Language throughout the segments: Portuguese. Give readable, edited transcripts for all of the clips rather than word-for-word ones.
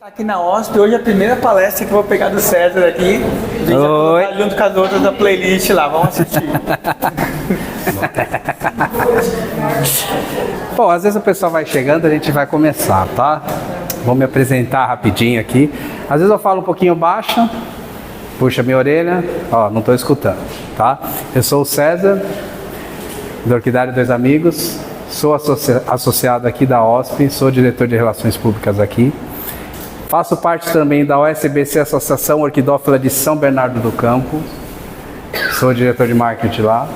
Tá aqui na OSP, hoje é a primeira palestra que eu vou pegar do César aqui. A gente vai colocar junto com as outras da playlist lá, vamos assistir. Bom, às vezes o pessoal vai chegando, a gente vai começar, tá? Vou me apresentar rapidinho aqui. Às vezes eu falo um pouquinho baixo, puxa minha orelha, ó, não estou escutando, tá? Eu sou o César, do Orquidário Dois Amigos, sou associado aqui da OSP, sou diretor de Relações Públicas aqui. Faço parte também da OSBC, Associação Orquidófila de São Bernardo do Campo. Sou diretor de marketing lá.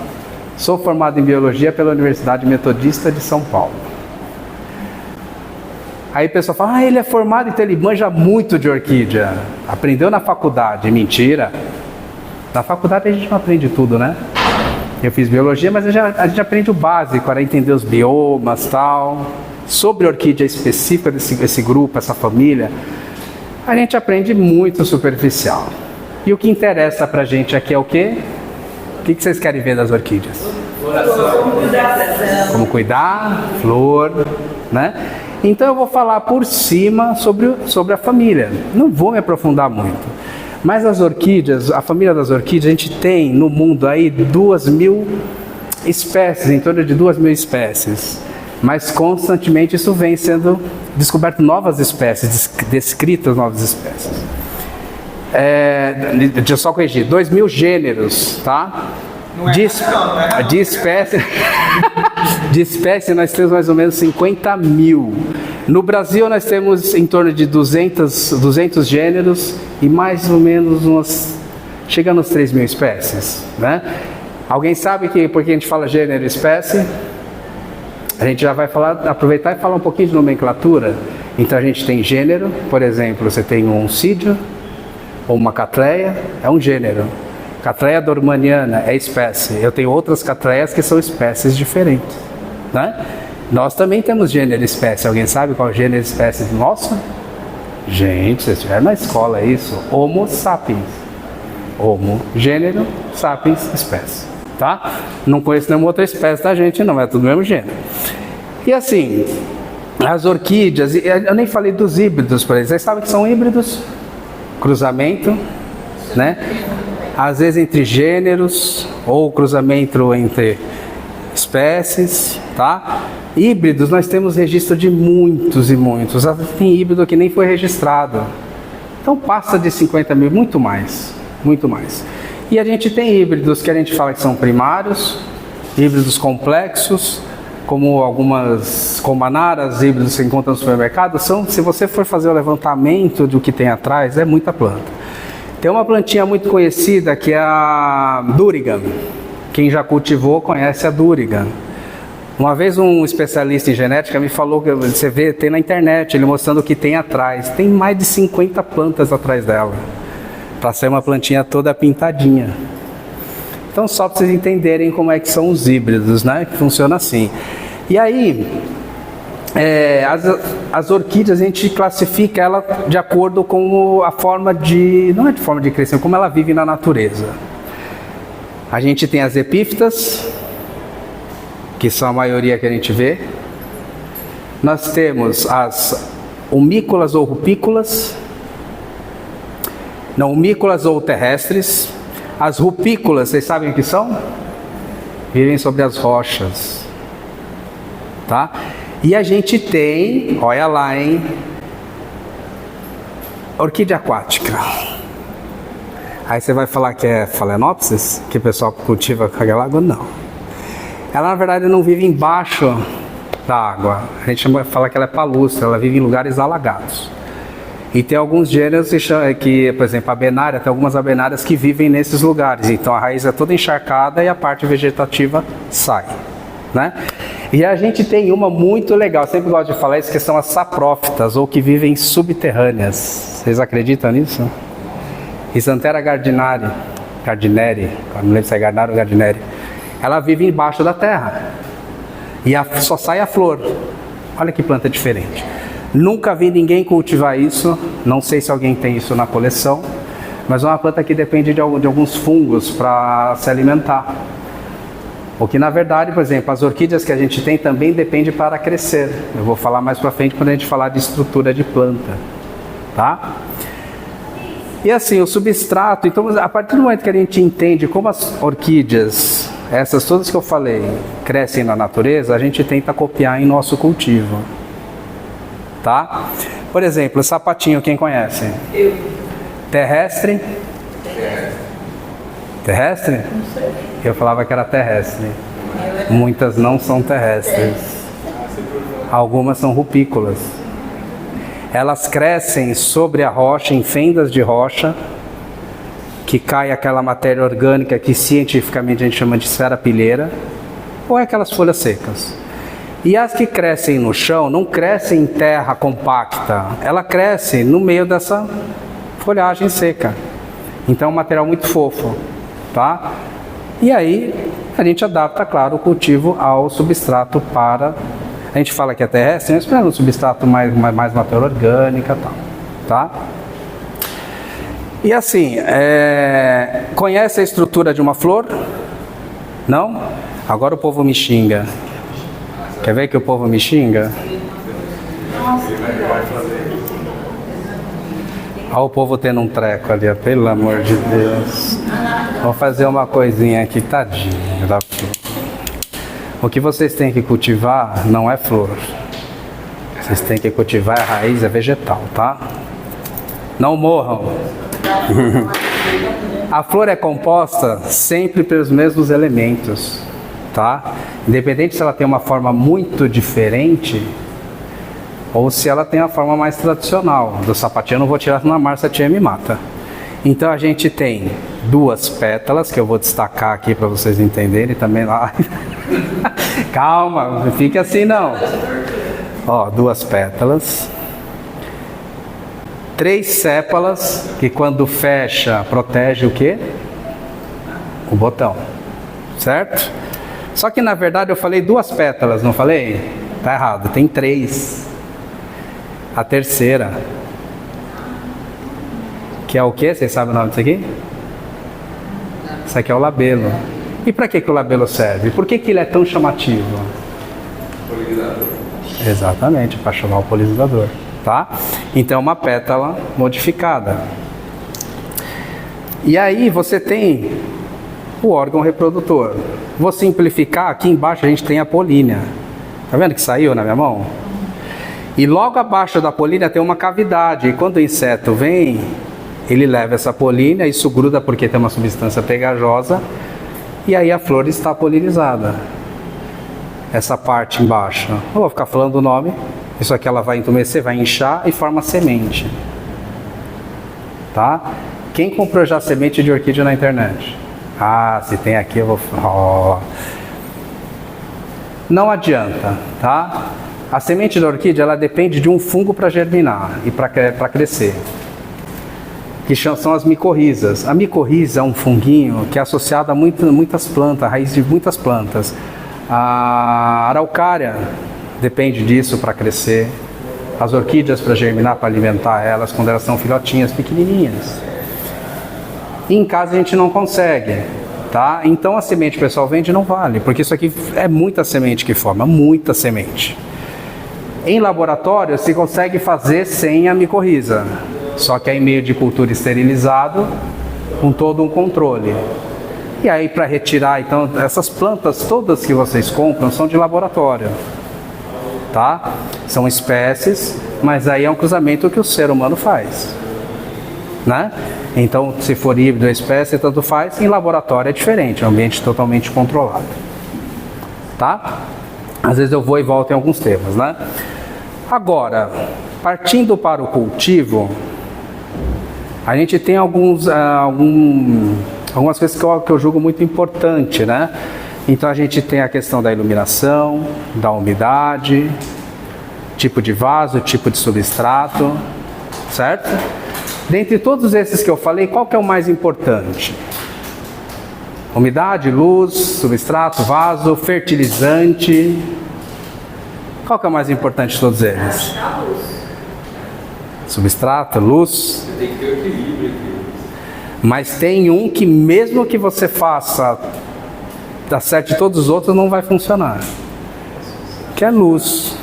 Sou formado em Biologia pela Universidade Metodista de São Paulo. Aí o pessoal fala, ele é formado, então ele manja muito de orquídea. Aprendeu na faculdade. Mentira. Na faculdade a gente não aprende tudo, né? Eu fiz Biologia, mas a gente aprende o básico, para entender os biomas e tal. Sobre orquídea específica desse grupo, essa família, a gente aprende muito superficial. E o que interessa pra gente aqui é o quê? O que vocês querem ver das orquídeas? Como cuidar, flor, né? Então eu vou falar por cima sobre a família. Não vou me aprofundar muito. Mas as orquídeas, a família das orquídeas, a gente tem no mundo aí 2.000 espécies, em torno de 2.000 espécies. Mas constantemente isso vem sendo descoberto novas espécies, descritas novas espécies. Deixa eu só corrigir, 2.000 gêneros, tá? De espécie, de espécie nós temos mais ou menos 50.000. No Brasil nós temos em torno de 200 gêneros e mais ou menos chegando aos 3.000 espécies, né? Alguém sabe por que a gente fala gênero e espécie? A gente já vai aproveitar e falar um pouquinho de nomenclatura. Então a gente tem gênero, por exemplo, você tem um oncídio ou uma catleia, é um gênero. Catleia dormaniana é espécie. Eu tenho outras catleias que são espécies diferentes, né? Nós também temos gênero e espécie. Alguém sabe qual é o gênero e espécie nosso? Gente, vocês estiveram na escola, é isso? Homo sapiens. Homo, gênero, sapiens, espécie. Tá? Não conheço nenhuma outra espécie da gente, não, é tudo do mesmo gênero. E assim, as orquídeas, eu nem falei dos híbridos, por exemplo. Vocês sabem que são híbridos? Cruzamento, né? Às vezes entre gêneros, ou cruzamento entre espécies, tá? Híbridos, nós temos registro de muitos e muitos. Tem híbrido que nem foi registrado. Então passa de 50.000, muito mais, muito mais. E a gente tem híbridos que a gente fala que são primários, híbridos complexos, como algumas comanaras, híbridos que você encontra no supermercado, se você for fazer o levantamento do que tem atrás, é muita planta. Tem uma plantinha muito conhecida que é a Durigan. Quem já cultivou conhece a Durigan. Uma vez um especialista em genética me falou que você vê, tem na internet, ele mostrando o que tem atrás. Tem mais de 50 plantas atrás dela, para ser uma plantinha toda pintadinha. Então só para vocês entenderem como é que são os híbridos, né? Que funciona assim. E aí, as orquídeas a gente classifica ela de acordo com a forma de, não é de forma de crescer, como ela vive na natureza. A gente tem as epífitas, que são a maioria que a gente vê. Nós temos as umícolas ou rupícolas, não, umícolas ou terrestres. As rupícolas, vocês sabem o que são? Vivem sobre as rochas, tá? E a gente tem, olha lá, hein? Orquídea aquática. Aí você vai falar que é Phalaenopsis, que o pessoal cultiva com aquela água? Não. Ela, na verdade, não vive embaixo da água. A gente fala que ela é palustre, ela vive em lugares alagados. E tem alguns gêneros que, por exemplo, a abenária, tem algumas abenárias que vivem nesses lugares. Então a raiz é toda encharcada e a parte vegetativa sai, né? E a gente tem uma muito legal, eu sempre gosto de falar isso, que são as saprófitas, ou que vivem subterrâneas. Vocês acreditam nisso? Isantera gardineri, não lembro se é gardineri ou gardineri. Ela vive embaixo da terra. E só sai a flor. Olha que planta diferente. Nunca vi ninguém cultivar isso, não sei se alguém tem isso na coleção, mas é uma planta que depende de alguns fungos para se alimentar. O que na verdade, por exemplo, as orquídeas que a gente tem também depende para crescer. Eu vou falar mais para frente quando a gente falar de estrutura de planta, tá? E assim, o substrato, então a partir do momento que a gente entende como as orquídeas, essas todas que eu falei, crescem na natureza, a gente tenta copiar em nosso cultivo, tá? Por exemplo, o sapatinho, quem conhece? Eu. Terrestre? Terrestre? Não sei. Eu falava que era terrestre. Muitas não são terrestres. Algumas são rupícolas. Elas crescem sobre a rocha, em fendas de rocha, que cai aquela matéria orgânica que cientificamente a gente chama de esfera pilheira, ou é aquelas folhas secas. E as que crescem no chão não crescem em terra compacta, ela cresce no meio dessa folhagem seca. Então é um material muito fofo, tá? E aí a gente adapta, claro, o cultivo ao substrato para... A gente fala que é terrestre, mas esperando um substrato mais matéria orgânica e tal, tá? E assim, conhece a estrutura de uma flor? Não? Agora o povo me xinga. Quer ver que o povo me xinga? Olha o povo tendo um treco ali, pelo amor de Deus. Vou fazer uma coisinha aqui, tadinho da flor. O que vocês têm que cultivar não é flor. Vocês têm que cultivar a raiz, é vegetal, tá? Não morram. A flor é composta sempre pelos mesmos elementos, tá? Independente se ela tem uma forma muito diferente ou se ela tem a forma mais tradicional. Do sapatinho eu não vou tirar na Márcia, a tia me mata. Então a gente tem duas pétalas, que eu vou destacar aqui para vocês entenderem também lá. Calma, não fique assim não. Ó, duas pétalas. 3 sépalas, que quando fecha, protege o quê? O botão, certo? Só que na verdade eu falei 2 pétalas, não falei? Tá errado, tem 3. A terceira, que é o quê? Vocês sabem o nome disso aqui? Isso aqui é o labelo. E para que o labelo serve? Por que ele é tão chamativo? Polinizador. Exatamente, para chamar o polinizador, tá? Então, uma pétala modificada. E aí você tem o órgão reprodutor. Vou simplificar, aqui embaixo a gente tem a polínia. Tá vendo que saiu na minha mão? E logo abaixo da polínia tem uma cavidade. E quando o inseto vem, ele leva essa polínia, isso gruda porque tem uma substância pegajosa. E aí a flor está polinizada. Essa parte embaixo. Não vou ficar falando o nome. Isso aqui ela vai entumecer, vai inchar e forma semente. Tá? Quem comprou já semente de orquídea na internet? Ah, se tem aqui eu vou... Oh. Não adianta, tá? A semente da orquídea ela depende de um fungo para germinar e para crescer. Que são as micorrizas. A micorriza é um funguinho que é associado a muitas plantas, a raiz de muitas plantas. A araucária depende disso para crescer. As orquídeas para germinar, para alimentar elas quando elas são filhotinhas, pequenininhas. E em casa a gente não consegue, tá? Então a semente que o pessoal vende não vale, porque isso aqui é muita semente que forma, muita semente. Em laboratório se consegue fazer sem a micorriza. Só que é em meio de cultura esterilizado, com todo um controle. E aí para retirar, então, essas plantas todas que vocês compram são de laboratório, tá? São espécies, mas aí é um cruzamento que o ser humano faz, né? Então, se for híbrido ou espécie, tanto faz. Em laboratório é diferente, é um ambiente totalmente controlado, tá? Às vezes eu vou e volto em alguns temas, né? Agora, partindo para o cultivo, a gente tem algumas coisas que eu julgo muito importante, né? Então a gente tem a questão da iluminação, da umidade, tipo de vaso, tipo de substrato, certo? Dentre todos esses que eu falei, qual que é o mais importante? Umidade, luz, substrato, vaso, fertilizante. Qual que é o mais importante de todos eles? Substrato, luz. Tem que ter o equilíbrio aqui. Mas tem um que mesmo que você faça, acerte todos os outros, não vai funcionar. Que é luz.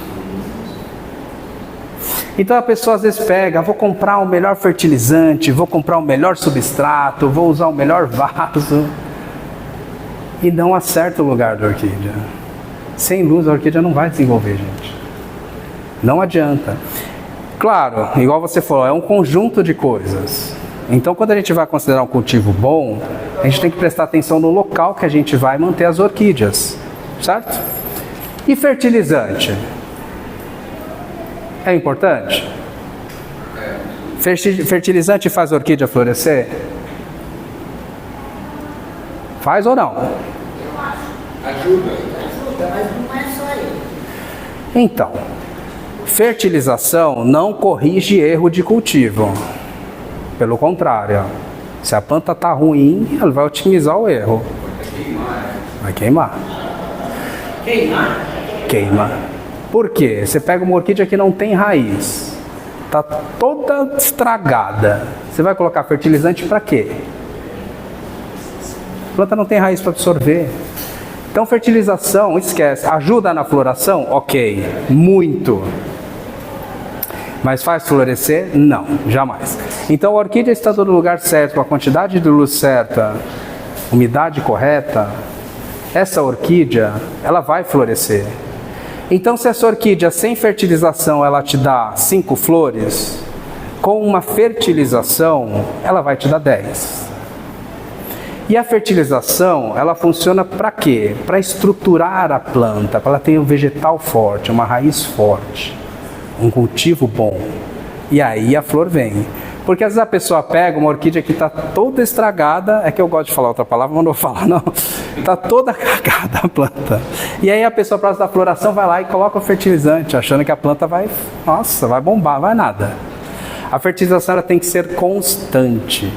Então a pessoa às vezes pega, vou comprar o melhor fertilizante, vou comprar o melhor substrato, vou usar o melhor vaso, e não acerta o lugar da orquídea. Sem luz a orquídea não vai desenvolver, gente. Não adianta. Claro, igual você falou, é um conjunto de coisas. Então quando a gente vai considerar um cultivo bom, a gente tem que prestar atenção no local que a gente vai manter as orquídeas, certo? E fertilizante? É importante? Fertilizante faz a orquídea florescer? Faz ou não? Ajuda, mas não é só ele. Então, fertilização não corrige erro de cultivo. Pelo contrário, se a planta está ruim, ela vai otimizar o erro. Vai queimar. Queimar? Queima. Por quê? Você pega uma orquídea que não tem raiz, está toda estragada. Você vai colocar fertilizante para quê? A planta não tem raiz para absorver. Então fertilização, esquece. Ajuda na floração? Ok, muito. Mas faz florescer? Não, jamais. Então a orquídea está no lugar certo, com a quantidade de luz certa, umidade correta, essa orquídea, ela vai florescer. Então se essa orquídea sem fertilização, ela te dá 5 flores, com uma fertilização, ela vai te dar 10. E a fertilização, ela funciona para quê? Para estruturar a planta, para ela ter um vegetal forte, uma raiz forte, um cultivo bom. E aí a flor vem. Porque às vezes a pessoa pega uma orquídea que está toda estragada, é que eu gosto de falar outra palavra, mas não vou falar não. Está toda cagada a planta. E aí a pessoa, próxima da floração, vai lá e coloca o fertilizante, achando que a planta vai, nossa, vai bombar, vai nada. A fertilização ela tem que ser constante.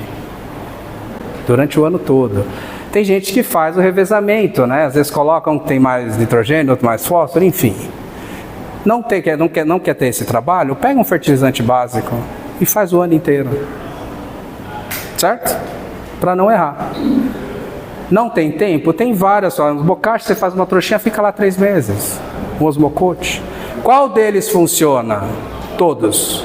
Durante o ano todo. Tem gente que faz o revezamento, né? Às vezes coloca um que tem mais nitrogênio, outro mais fósforo, enfim. Não quer ter esse trabalho? Pega um fertilizante básico e faz o ano inteiro. Certo? Para não errar. Não tem tempo? Tem várias formas. Bocache, você faz uma trouxinha, fica lá 3 meses. Um osmocote. Qual deles funciona? Todos.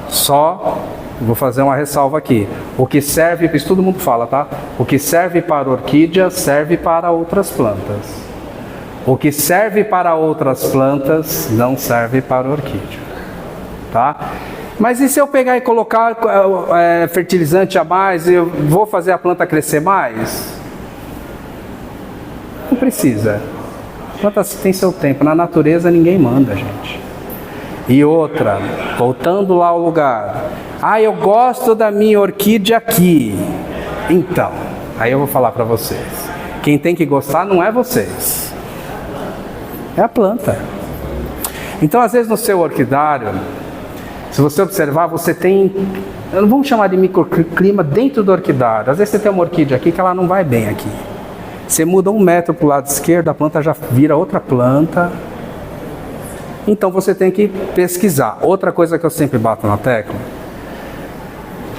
Só... Vou fazer uma ressalva aqui. O que serve, isso todo mundo fala, tá? O que serve para orquídea serve para outras plantas. O que serve para outras plantas não serve para orquídea, tá? Mas e se eu pegar e colocar fertilizante a mais, eu vou fazer a planta crescer mais? Não precisa. A planta tem seu tempo. Na natureza ninguém manda, gente. E outra, voltando lá ao lugar. Ah, eu gosto da minha orquídea aqui. Então, aí eu vou falar para vocês. Quem tem que gostar não é vocês. É a planta. Então, às vezes no seu orquidário, se você observar, você tem... Não vamos chamar de microclima dentro do orquidário. Às vezes você tem uma orquídea aqui que ela não vai bem aqui. Você muda 1 metro para o lado esquerdo, a planta já vira outra planta. Então você tem que pesquisar. Outra coisa que eu sempre bato na tecla.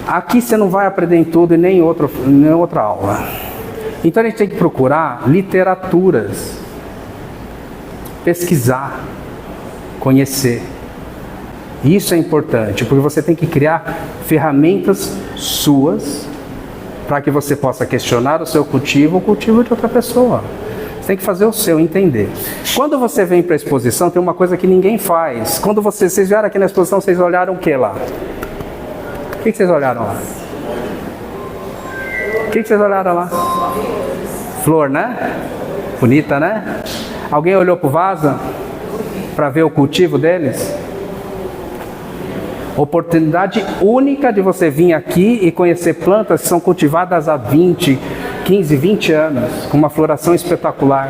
Aqui você não vai aprender em tudo e nem em outra aula. Então a gente tem que procurar literaturas. Pesquisar. Conhecer. Isso é importante, porque você tem que criar ferramentas suas para que você possa questionar o seu cultivo ou o cultivo de outra pessoa. Você tem que fazer o seu, entender. Quando você vem para a exposição, tem uma coisa que ninguém faz. Quando vocês vieram aqui na exposição, vocês olharam o que lá? O que vocês olharam lá? O que vocês olharam lá? Flor, né? Bonita, né? Alguém olhou para o vaso? Para ver o cultivo deles? Oportunidade única de você vir aqui e conhecer plantas que são cultivadas há 15, 20 anos, com uma floração espetacular.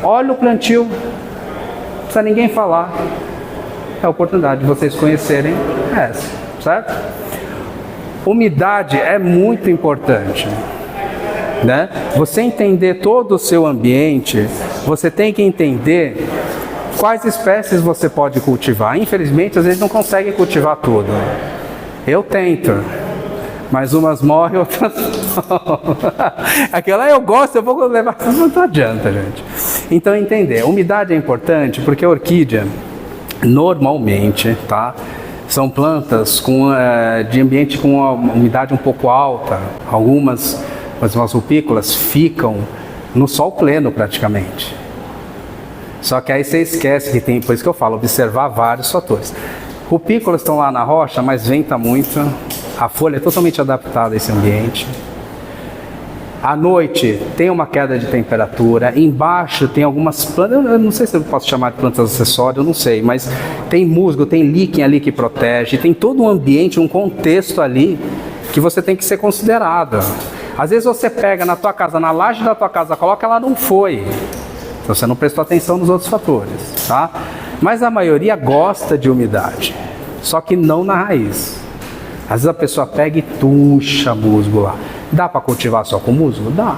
Olha o plantio, não precisa ninguém falar. É a oportunidade de vocês conhecerem essa, certo? Umidade é muito importante, né? Você entender todo o seu ambiente, você tem que entender quais espécies você pode cultivar. Infelizmente, às vezes não consegue cultivar tudo. Eu tento, mas umas morrem, outras não. Aquela eu gosto, eu vou levar, não adianta, gente. Então, entender. Umidade é importante porque a orquídea, normalmente, tá? São plantas de ambiente com uma umidade um pouco alta. Algumas, as rupícolas, ficam no sol pleno praticamente. Só que aí você esquece que tem, por isso que eu falo, observar vários fatores. Rupícolas estão lá na rocha, mas venta muito. A folha é totalmente adaptada a esse ambiente. À noite tem uma queda de temperatura. Embaixo tem algumas plantas, eu não sei se eu posso chamar de plantas acessórias, eu não sei, mas tem musgo, tem líquen ali que protege, tem todo um ambiente, um contexto ali que você tem que ser considerado. Às vezes você pega na tua casa, na laje da tua casa, coloca, ela não foi. Então você não prestou atenção nos outros fatores, tá? Mas a maioria gosta de umidade, só que não na raiz. Às vezes a pessoa pega e tucha musgo lá. Dá para cultivar só com musgo? Dá.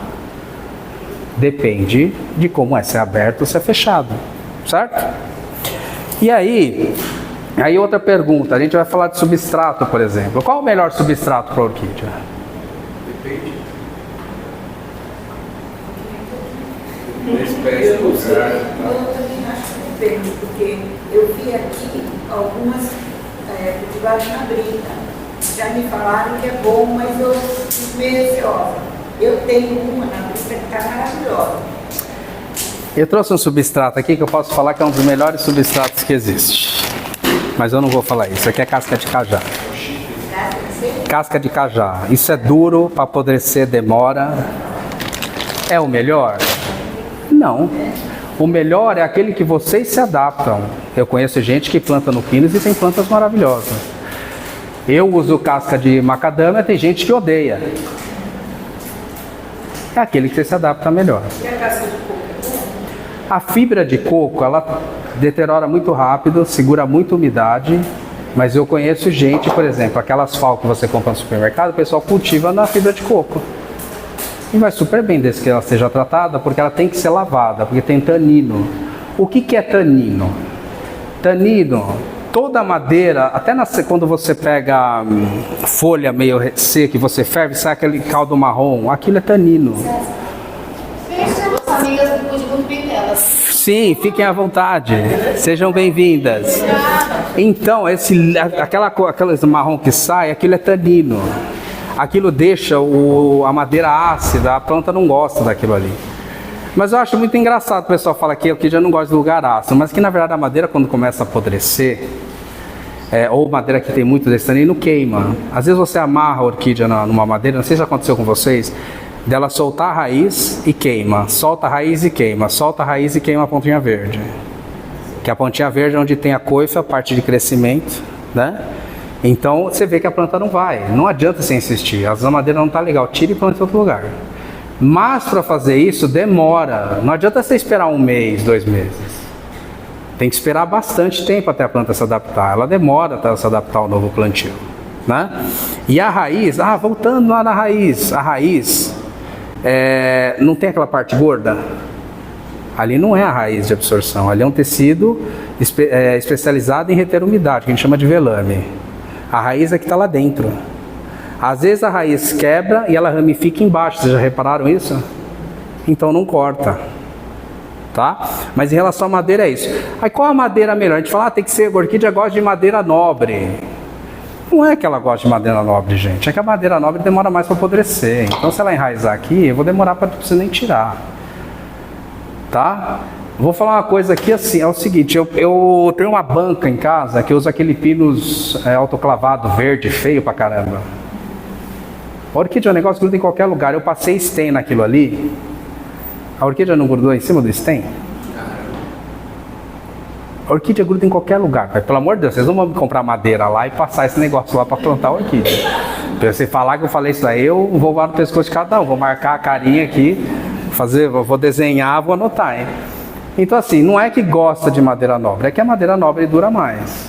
Depende de como é, se é aberto ou se é fechado, certo? E aí outra pergunta, a gente vai falar de substrato, por exemplo. Qual o melhor substrato para a orquídea? Depende. Da espécie do lugar. Eu também acho que depende, porque eu vi aqui algumas cultivadas na brita. Já me falaram que é bom, mas eu fico meio receosa. Eu tenho uma na brita que está maravilhosa. Eu trouxe um substrato aqui que eu posso falar que é um dos melhores substratos que existe. Mas eu não vou falar isso. Isso aqui é casca de cajá. Casca de cajá. Isso é duro, para apodrecer demora. É o melhor? Não. O melhor é aquele que vocês se adaptam. Eu conheço gente que planta no Pinus e tem plantas maravilhosas. Eu uso casca de macadâmia, tem gente que odeia. É aquele que você se adapta melhor. E a casca de coco? A fibra de coco, ela deteriora muito rápido, segura muita umidade, mas eu conheço gente, por exemplo, aquelas FAO que você compra no supermercado, o pessoal cultiva na fibra de coco. E vai super bem desde que ela seja tratada, porque ela tem que ser lavada, porque tem tanino. O que é tanino? Tanino... Toda madeira, até quando você pega folha meio seca e você ferve, sai aquele caldo marrom, aquilo é tanino. Sim, fiquem à vontade, sejam bem-vindas. Então, aquele marrom que sai, aquilo é tanino. Aquilo deixa a madeira ácida, a planta não gosta daquilo ali. Mas eu acho muito engraçado, o pessoal fala que a orquídea não gosta de lugar ácido, mas que na verdade a madeira quando começa a apodrecer, ou madeira que tem muito desse tanino, queima. Às vezes você amarra a orquídea numa madeira, não sei se já aconteceu com vocês, dela soltar a raiz e queima, solta a raiz e queima, solta a raiz e queima a pontinha verde. Que a pontinha verde é onde tem a coifa, a parte de crescimento, né? Então você vê que a planta não vai, não adianta você insistir, às vezes a madeira não está legal, tira e planta em outro lugar. Mas para fazer isso demora, não adianta você esperar 1 mês, 2 meses. Tem que esperar bastante tempo até a planta se adaptar, ela demora até ela se adaptar ao novo plantio, né? E a raiz, voltando lá na raiz, a raiz não tem aquela parte gorda? Ali não é a raiz de absorção, ali é um tecido especializado em reter umidade, que a gente chama de velame. A raiz é que está lá dentro. Às vezes a raiz quebra e ela ramifica embaixo, vocês já repararam isso? Então não corta, tá? Mas em relação à madeira é isso. Aí qual a madeira melhor? A gente fala, tem que ser, a orquídea gosta de madeira nobre. Não é que ela gosta de madeira nobre, gente, é que a madeira nobre demora mais para apodrecer. Então se ela enraizar aqui, eu vou demorar para não precisar nem tirar, tá? Vou falar uma coisa aqui assim, é o seguinte, eu tenho uma banca em casa que usa aquele pinus autoclavado verde, feio pra caramba. A orquídea é um negócio que gruda em qualquer lugar. Eu passei stem naquilo ali. A orquídea não grudou em cima do stem? A orquídea gruda em qualquer lugar. Pelo amor de Deus, vocês não vão comprar madeira lá e passar esse negócio lá para plantar a orquídea. Pra você falar que eu falei isso aí, eu vou lá no pescoço de cada um. Vou marcar a carinha aqui, vou desenhar, vou anotar, hein? Então assim, não é que gosta de madeira nobre, é que a madeira nobre dura mais.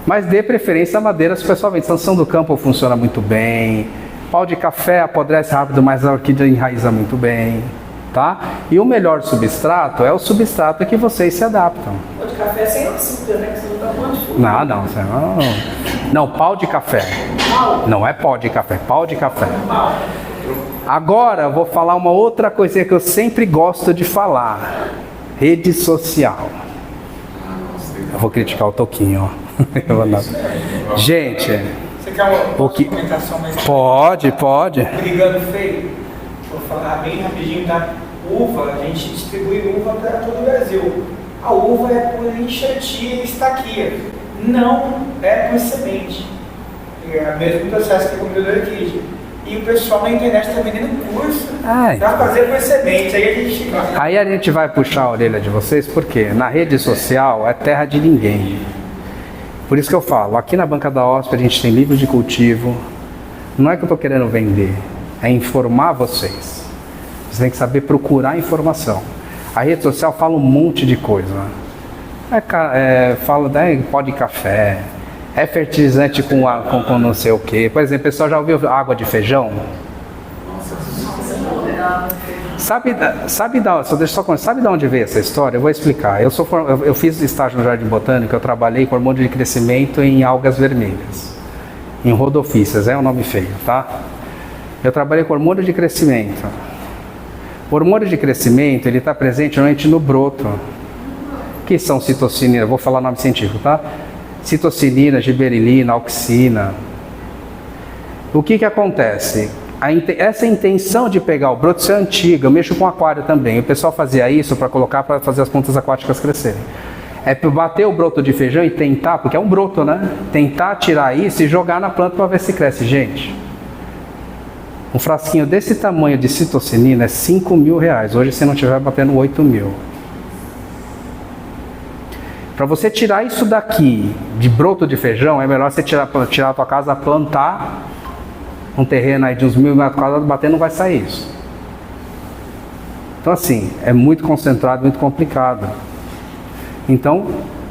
Mas dê preferência à madeira, se o pessoal vem de São do Campo, funciona muito bem. Pau de café apodrece rápido, mas a orquídea enraiza muito bem, tá? E o melhor substrato é o substrato que vocês se adaptam. Pau de café sem açúcar, né? Que você não tá falando de açúcar. Não, pau de café. Não é pó de café, pau de café. Agora eu vou falar uma outra coisinha que eu sempre gosto de falar. Rede social. Eu vou criticar o Toquinho, ó. Gente, Você quer uma O que- documentação mais pode. brigando feio? Vou falar bem rapidinho, tá? Uva, a gente distribui uva para todo o Brasil. A uva é por enxertia e estaquia, não é por semente. É o mesmo processo que a comedora queijo. E o pessoal na internet está vendendo curso Ai. para fazer por semente. Aí a gente vai puxar a orelha de vocês, porque na rede social é terra de ninguém. Por isso que eu falo, aqui na Banca da OSP a gente tem livros de cultivo. Não é que eu estou querendo vender, é informar vocês. Você tem que saber procurar informação. A rede social fala um monte de coisa. Fala pó de café, é fertilizante com não sei o que. Por exemplo, o pessoal já ouviu água de feijão? Sabe de onde veio essa história? Eu vou explicar. Eu fiz estágio no Jardim Botânico, eu trabalhei com hormônio de crescimento em algas vermelhas, em rodopícias, é um nome feio, tá? Eu trabalhei com hormônio de crescimento. O hormônio de crescimento, ele está presente normalmente no broto, que são citocinas, vou falar o nome científico, tá? Citocinina, giberilina, auxina. O que acontece? Essa intenção de pegar o broto, isso é antiga, eu mexo com aquário também. O pessoal fazia isso para colocar, para fazer as plantas aquáticas crescerem. É bater o broto de feijão e tentar, porque é um broto, né? Tentar tirar isso e jogar na planta para ver se cresce. Gente, um frasquinho desse tamanho de citocinina é R$5.000. Hoje, se não tiver batendo 8.000. Para você tirar isso daqui de broto de feijão, é melhor você tirar a tua casa, plantar um terreno aí de uns 1.000 metros quadrados, bater, não vai sair isso. Então assim, é muito concentrado, muito complicado. Então,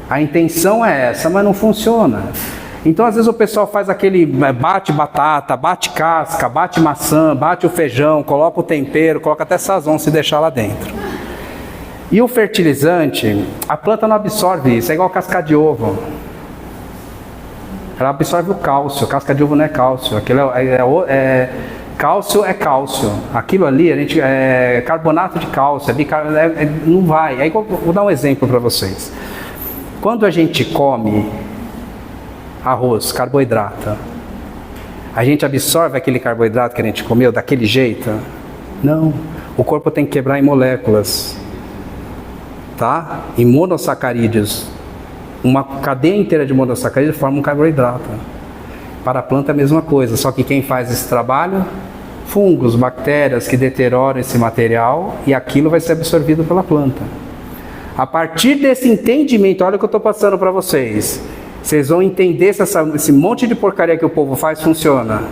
a intenção é essa, mas não funciona. Então às vezes o pessoal faz aquele, bate batata, bate casca, bate maçã, bate o feijão, coloca o tempero, coloca até sazon se deixar lá dentro. E o fertilizante, a planta não absorve isso, é igual casca de ovo. Ela absorve o cálcio, casca de ovo não é cálcio, aquilo cálcio é cálcio. Aquilo ali é carbonato de cálcio, não vai. É igual, vou dar um exemplo para vocês. Quando a gente come arroz, carboidrato, a gente absorve aquele carboidrato que a gente comeu daquele jeito? Não, o corpo tem que quebrar em moléculas, tá? Em monossacarídeos. Uma cadeia inteira de monossacarídeos forma um carboidrato. Para a planta é a mesma coisa, só que quem faz esse trabalho? Fungos, bactérias que deterioram esse material e aquilo vai ser absorvido pela planta. A partir desse entendimento, olha o que eu estou passando para vocês. Vocês vão entender se esse monte de porcaria que o povo faz funciona.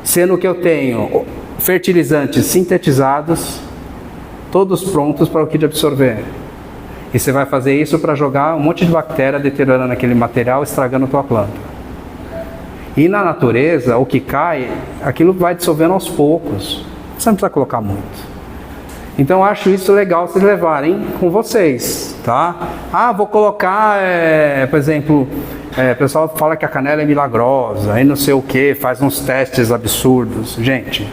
Sendo que eu tenho fertilizantes sintetizados, todos prontos para o que de absorver. E você vai fazer isso para jogar um monte de bactéria deteriorando aquele material, estragando a tua planta. E na natureza, o que cai, aquilo vai dissolvendo aos poucos. Você não precisa colocar muito. Então eu acho isso legal vocês levarem com vocês, tá? Ah, vou colocar, por exemplo, o pessoal fala que a canela é milagrosa, aí não sei o que, faz uns testes absurdos. Gente,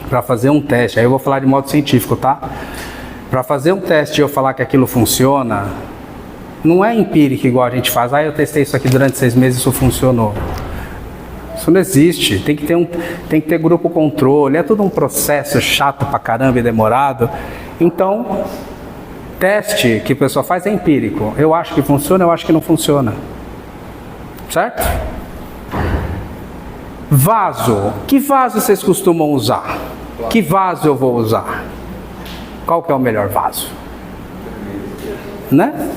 para fazer um teste, aí eu vou falar de modo científico, tá? Para fazer um teste e eu falar que aquilo funciona, não é empírico igual a gente faz. Ah, eu testei isso aqui durante 6 meses e isso funcionou. Isso não existe. Tem que ter grupo controle. É tudo um processo chato pra caramba e demorado. Então, teste que o pessoal faz é empírico. Eu acho que funciona, eu acho que não funciona. Certo? Vaso. Que vaso vocês costumam usar? Que vaso eu vou usar? Qual que é o melhor vaso? Né?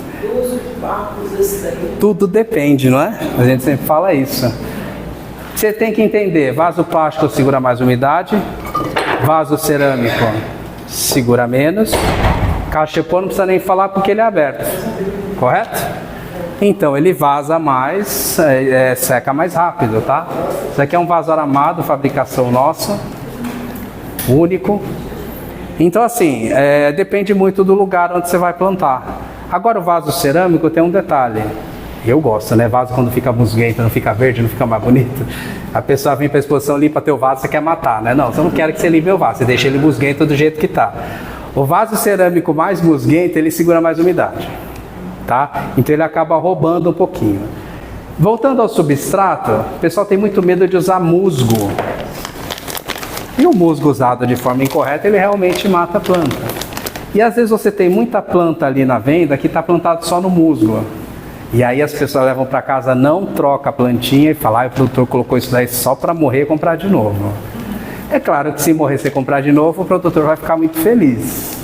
Tudo depende, não é? A gente sempre fala isso. Você tem que entender, vaso plástico segura mais umidade, vaso cerâmico segura menos, cachepô não precisa nem falar porque ele é aberto, correto? Então ele vaza mais, seca mais rápido, tá? Isso aqui é um vaso aramado, fabricação nossa, único. Então assim, depende muito do lugar onde você vai plantar. Agora o vaso cerâmico tem um detalhe. Eu gosto, né? Vaso quando fica musguento, não fica verde, não fica mais bonito. A pessoa vem para a exposição, limpa teu vaso, você quer matar, né? Não, você não quer que você limpe o vaso, você deixa ele musguento do jeito que tá. O vaso cerâmico mais musguento, ele segura mais umidade, tá? Então ele acaba roubando um pouquinho. Voltando ao substrato, o pessoal tem muito medo de usar musgo. E o musgo usado de forma incorreta, ele realmente mata a planta. E às vezes você tem muita planta ali na venda que está plantado só no musgo. E aí as pessoas levam para casa, não troca a plantinha e falam, o produtor colocou isso daí só para morrer e comprar de novo. É claro que se morrer e comprar de novo, o produtor vai ficar muito feliz.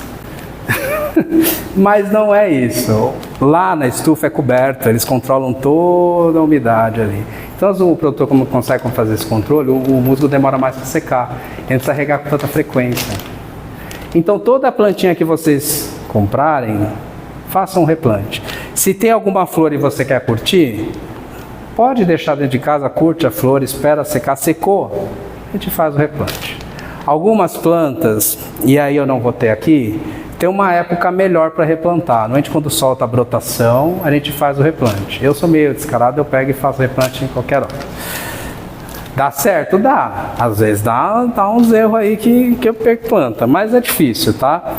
Mas não é isso. Lá na estufa é coberto, eles controlam toda a umidade ali. Então o produtor, como consegue fazer esse controle, o musgo demora mais para secar. Ele precisa regar com tanta frequência. Então toda a plantinha que vocês comprarem, façam um replante. Se tem alguma flor e você quer curtir, pode deixar dentro de casa, curte a flor, espera secar, secou, a gente faz o replante. Algumas plantas, e aí eu não vou ter aqui, tem uma época melhor para replantar. Normalmente quando solta a brotação, a gente faz o replante. Eu sou meio descarado, eu pego e faço o replante em qualquer hora. Dá certo? Dá. Às vezes dá uns erros aí que eu perco planta, mas é difícil, tá?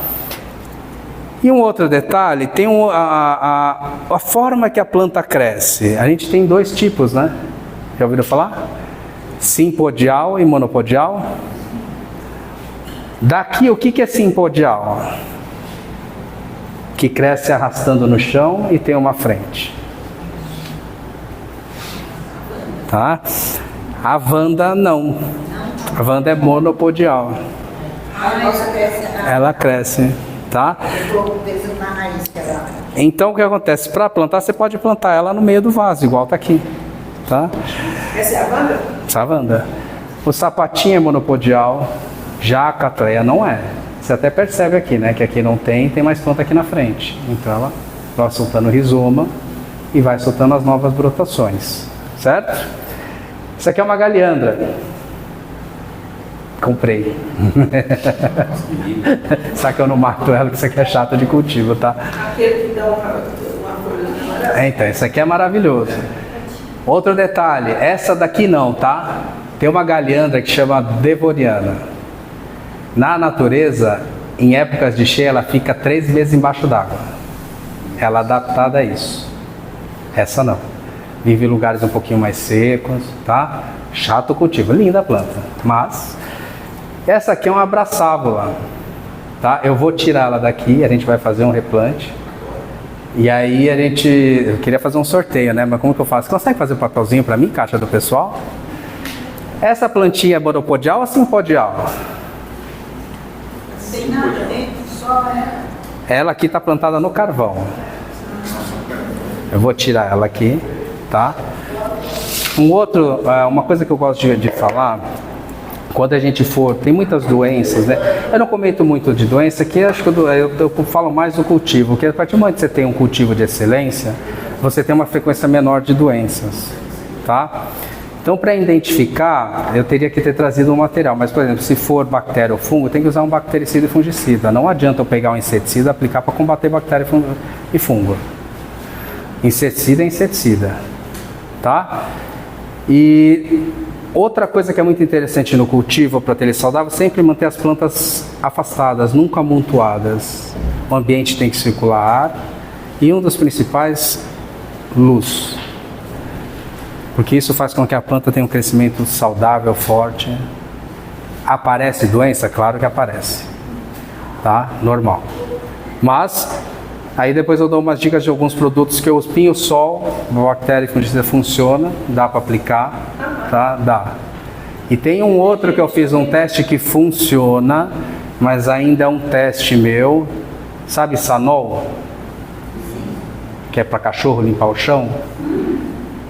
E um outro detalhe, tem a forma que a planta cresce. A gente tem dois tipos, né? Já ouviram falar? Simpodial e monopodial. Daqui, o que é simpodial? Que cresce arrastando no chão e tem uma frente. Tá? A Wanda não. A Wanda é monopodial. Ela cresce, tá? Então o que acontece? Para plantar, você pode plantar ela no meio do vaso, igual tá aqui. Tá? Essa é a Wanda? Essa é a Wanda. O sapatinho é monopodial, já a catleia não é. Você até percebe aqui, né? Que aqui não tem mais planta aqui na frente. Então ela vai soltando o rizoma e vai soltando as novas brotações. Certo? Isso aqui é uma galeandra. Comprei. Só que eu não mato ela, que isso aqui é chato de cultivo, tá? Aquele que dá uma folha. Então, isso aqui é maravilhoso. Outro detalhe, essa daqui não, tá? Tem uma galeandra que chama devoniana. Na natureza, em épocas de cheia, ela fica 3 meses embaixo d'água. Ela é adaptada a isso. Essa não. Vive em lugares um pouquinho mais secos, tá? Chato o cultivo, linda a planta. Mas, essa aqui é uma abraçábula, tá? Eu vou tirar ela daqui, a gente vai fazer um replante. E aí eu queria fazer um sorteio, né? Mas como que eu faço? Você consegue fazer um papelzinho para mim, caixa do pessoal? Essa plantinha é monopodial ou simpodial? Sem nada dentro, só ela. Ela aqui está plantada no carvão. Eu vou tirar ela aqui, tá? Uma coisa que eu gosto de falar, quando a gente tem muitas doenças, né? Eu não comento muito de doença, que acho que eu falo mais do cultivo, porque a partir do momento que você tem um cultivo de excelência, você tem uma frequência menor de doenças, tá? Então, para identificar, eu teria que ter trazido um material, mas, por exemplo, se for bactéria ou fungo, tem que usar um bactericida e fungicida. Não adianta eu pegar um inseticida e aplicar para combater bactéria e fungo. Inseticida é inseticida, tá? E outra coisa que é muito interessante no cultivo para ter ele saudável, sempre manter as plantas afastadas, nunca amontoadas. O ambiente tem que circular ar e um dos principais, luz. Porque isso faz com que a planta tenha um crescimento saudável, forte. Aparece doença? Claro que aparece, tá? Normal. Mas aí depois eu dou umas dicas de alguns produtos que eu espinho o sol, uma bactéria e fungicida funciona, dá para aplicar, tá? Dá. E tem um outro que eu fiz um teste que funciona, mas ainda é um teste meu. Sabe Sanol? Que é para cachorro limpar o chão?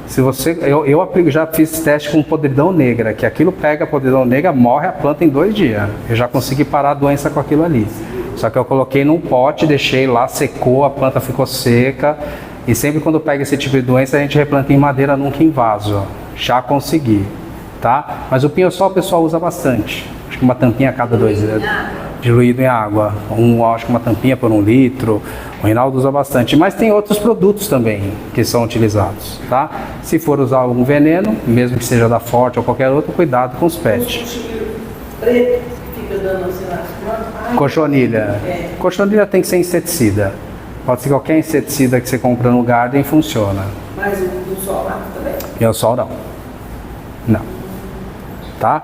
Se você, eu aplico, já fiz teste com podridão negra, que aquilo pega a podridão negra, morre a planta em 2 dias. Eu já consegui parar a doença com aquilo ali. Só que eu coloquei num pote, deixei lá, secou, a planta ficou seca. E sempre quando pega esse tipo de doença, a gente replanta em madeira, nunca em vaso. Já consegui, tá? Mas o pinho-sol o pessoal usa bastante. Acho que uma tampinha a cada 2 dias. Diluído em água. Acho que uma tampinha por 1 litro. O Reinaldo usa bastante. Mas tem outros produtos também que são utilizados, tá? Se for usar algum veneno, mesmo que seja da Forte ou qualquer outro, cuidado com os pets. Preto, fica dando assim nas plantas. Cochonilha. Cochonilha tem que ser inseticida. Pode ser qualquer inseticida que você compra no Garden, funciona. Mas o do sol lá também. Miossol não. Não. Tá?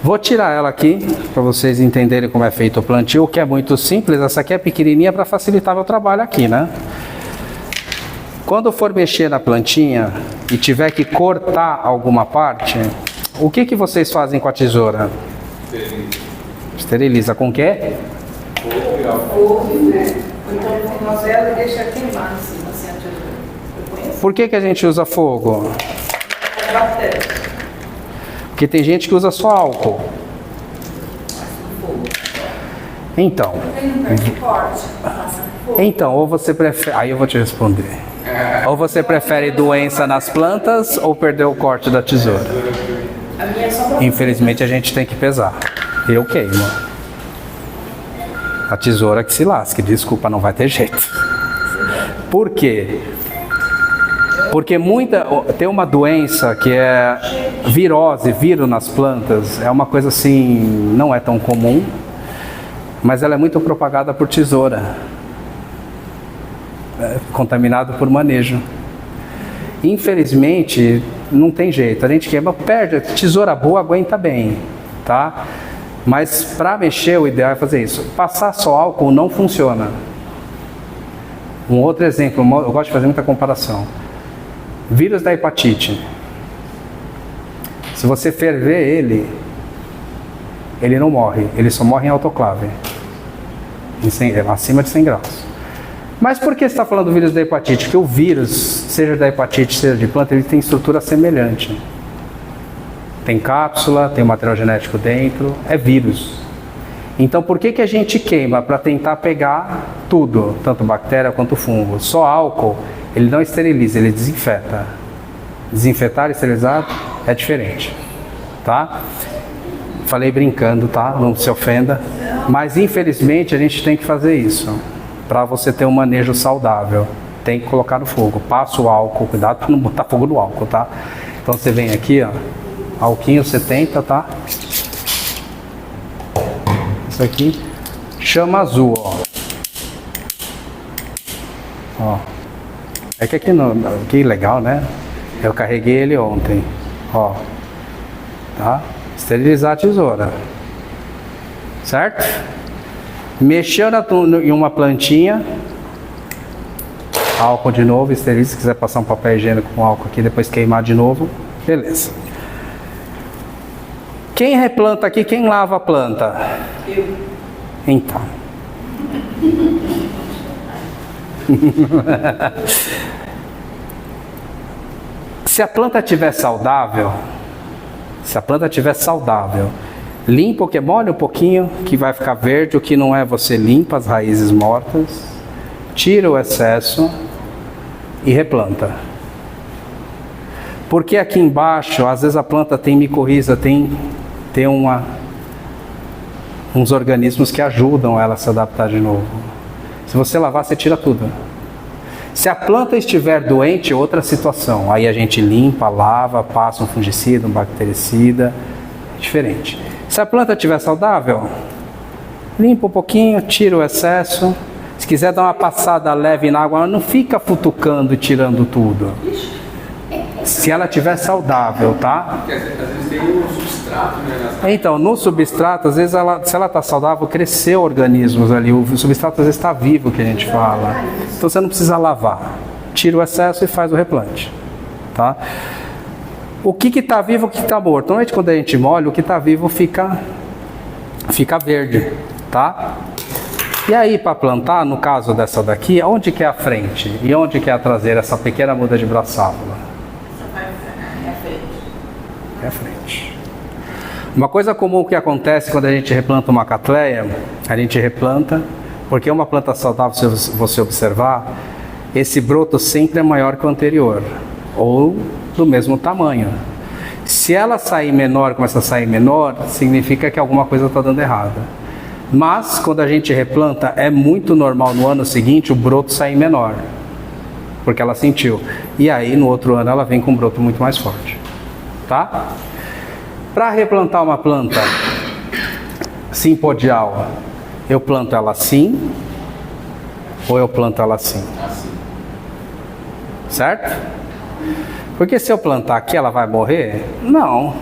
Vou tirar ela aqui para vocês entenderem como é feito o plantio, que é muito simples. Essa aqui é pequenininha para facilitar meu trabalho aqui, né? Quando for mexer na plantinha e tiver que cortar alguma parte, o que vocês fazem com a tesoura? Esteriliza com o quê? Fogo, né? Então, o novela deixa queimar em cima, assim, a tesoura. Por que a gente usa fogo? Bactéria. Porque tem gente que usa só álcool. Então, ou você prefere... Aí eu vou te responder. Ou você prefere doença nas plantas ou perder o corte da tesoura? Infelizmente a gente tem que pesar. Eu queimo. A tesoura que se lasque. Desculpa, não vai ter jeito. Por quê? Porque tem uma doença que é virose, vírus nas plantas. É uma coisa assim, não é tão comum, mas ela é muito propagada por tesoura. Contaminado por manejo. Infelizmente, não tem jeito. A gente queima, perde. Tesoura boa aguenta bem, tá? Mas para mexer, o ideal é fazer isso. Passar só álcool não funciona. Um outro exemplo, eu gosto de fazer muita comparação. Vírus da hepatite. Se você ferver ele não morre. Ele só morre em autoclave. Acima de 100 graus. Mas por que você está falando do vírus da hepatite? Porque o vírus, seja da hepatite, seja de planta, ele tem estrutura semelhante. Tem cápsula, tem material genético dentro, é vírus. Então por que a gente queima? Para tentar pegar tudo, tanto bactéria quanto fungo. Só álcool, ele não esteriliza, ele desinfeta. Desinfetar e esterilizar é diferente, tá? Falei brincando, tá? Não se ofenda. Mas infelizmente a gente tem que fazer isso. Para você ter um manejo saudável, tem que colocar no fogo. Passa o álcool, cuidado para não botar fogo no álcool, tá? Então você vem aqui, ó, alquinho 70, tá? Isso aqui, chama azul, ó. É que aqui, que legal, né? Eu carreguei ele ontem, ó. Tá? Esterilizar a tesoura. Certo? Mexeu em uma plantinha, álcool de novo, esteriliza. Se quiser passar um papel higiênico com álcool aqui, depois queimar de novo, beleza. Quem replanta aqui, quem lava a planta? Eu. Então. Se a planta estiver saudável, limpa o que molha um pouquinho, que vai ficar verde. O que não é, você limpa as raízes mortas, tira o excesso e replanta. Porque aqui embaixo, às vezes a planta tem micorriza, tem uns organismos que ajudam ela a se adaptar de novo. Se você lavar, você tira tudo. Se a planta estiver doente, outra situação. Aí a gente limpa, lava, passa um fungicida, um bactericida, diferente. Se a planta estiver saudável, limpa um pouquinho, tira o excesso. Se quiser dar uma passada leve na água, não fica futucando e tirando tudo. Se ela estiver saudável, tá? Porque às vezes tem um substrato, né? Então, no substrato, às vezes, se ela está saudável, cresceu organismos ali. O substrato às vezes está vivo, que a gente fala. Então você não precisa lavar. Tira o excesso e faz o replante, tá? O que está vivo, o que está morto? Normalmente quando a gente molha, o que está vivo fica verde, tá? E aí para plantar, no caso dessa daqui, onde que é a frente? E onde que é a traseira, essa pequena muda de braçávola? É a frente. Uma coisa comum que acontece quando a gente replanta uma catleia, a gente replanta, porque uma planta saudável, se você observar, esse broto sempre é maior que o anterior, ou do mesmo tamanho. Se ela sair menor, começa a sair menor, significa que alguma coisa está dando errada. Mas quando a gente replanta, é muito normal no ano seguinte o broto sair menor, porque ela sentiu. E aí no outro ano ela vem com um broto muito mais forte, tá? Para replantar uma planta simpodial, eu planto ela assim ou eu planto ela assim? Certo? Porque se eu plantar aqui, ela vai morrer? Não.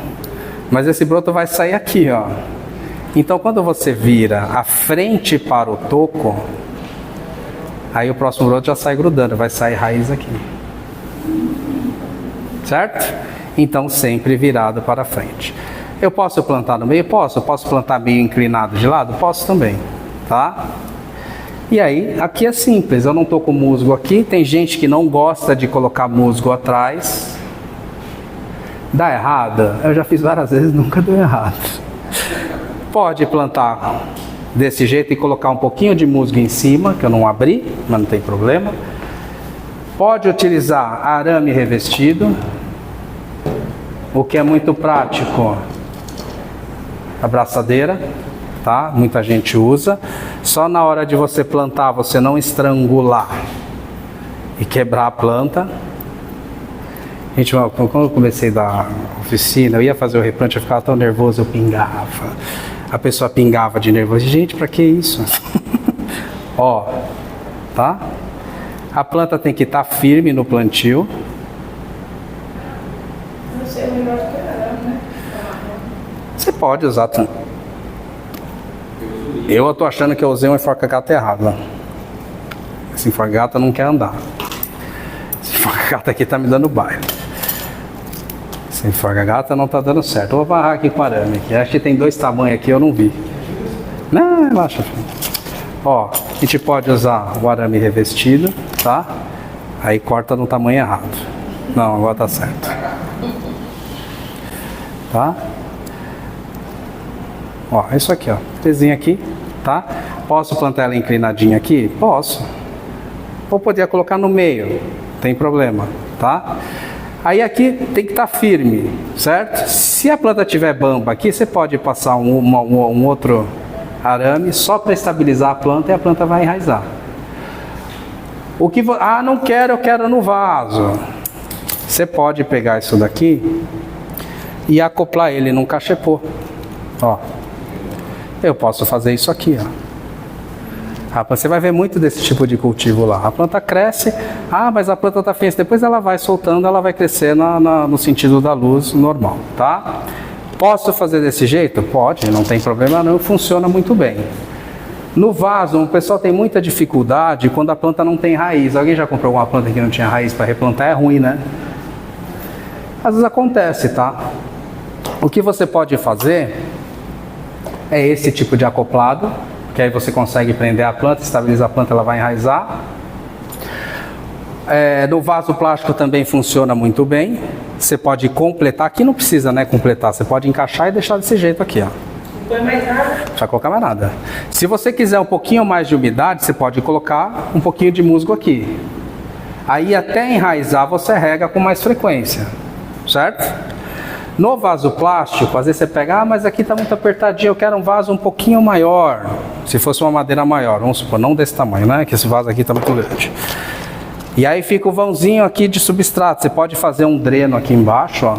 Mas esse broto vai sair aqui, ó. Então, quando você vira a frente para o toco, aí o próximo broto já sai grudando, vai sair raiz aqui. Certo? Então, sempre virado para frente. Eu posso plantar no meio? Posso. Eu posso plantar meio inclinado de lado? Posso também, tá? E aí, aqui é simples, eu não estou com musgo aqui, tem gente que não gosta de colocar musgo atrás. Dá errado? Eu já fiz várias vezes, nunca deu errado. Pode plantar desse jeito e colocar um pouquinho de musgo em cima, que eu não abri, mas não tem problema. Pode utilizar arame revestido, o que é muito prático. A braçadeira, tá? Muita gente usa. Só na hora de você plantar, você não estrangular e quebrar a planta. Gente, quando eu comecei da oficina, eu ia fazer o replante, eu ficava tão nervoso, eu pingava. A pessoa pingava de nervoso. Gente, pra que isso? Ó, tá? A planta tem que estar firme no plantio. Não sei melhor que arame, né? Você pode usar também. Eu tô achando que eu usei um enforca-gata errado. Esse enforca-gata não quer andar. Esse enforca-gata aqui tá me dando baile. Esse enforca-gata não tá dando certo. Eu vou barrar aqui com arame aqui. Acho que tem 2 tamanhos aqui, eu não vi. Não, relaxa, filho. Ó, a gente pode usar o arame revestido, tá? Aí corta no tamanho errado. Não, agora tá certo. Tá? Ó, isso aqui, ó. Tezinha aqui, tá? Posso plantar ela inclinadinha aqui? Posso. Ou poderia colocar no meio, não tem problema, tá? Aí aqui tem que estar firme, certo? Se a planta tiver bamba aqui, você pode passar um outro arame só para estabilizar a planta e a planta vai enraizar. Não quero, eu quero no vaso. Você pode pegar isso daqui e acoplar ele num cachepô. Ó. Eu posso fazer isso aqui, ó. Você vai ver muito desse tipo de cultivo lá. A planta cresce, mas a planta está fixa. Depois ela vai soltando, ela vai crescer no sentido da luz normal, tá? Posso fazer desse jeito? Pode, não tem problema não, funciona muito bem. No vaso, o pessoal tem muita dificuldade quando a planta não tem raiz. Alguém já comprou alguma planta que não tinha raiz para replantar? É ruim, né? Às vezes acontece, tá? O que você pode fazer é esse tipo de acoplado, que aí você consegue prender a planta, estabiliza a planta, ela vai enraizar. No vaso plástico também funciona muito bem. Você pode completar, aqui não precisa, né, completar, você pode encaixar e deixar desse jeito aqui, ó. Não põe mais nada? Não precisa colocar mais nada. Se você quiser um pouquinho mais de umidade, você pode colocar um pouquinho de musgo aqui. Aí até enraizar você rega com mais frequência, certo? No vaso plástico, às vezes você pega, mas aqui está muito apertadinho, eu quero um vaso um pouquinho maior. Se fosse uma madeira maior, vamos supor, não desse tamanho, né? Que esse vaso aqui está muito grande. E aí fica o vãozinho aqui de substrato. Você pode fazer um dreno aqui embaixo, ó.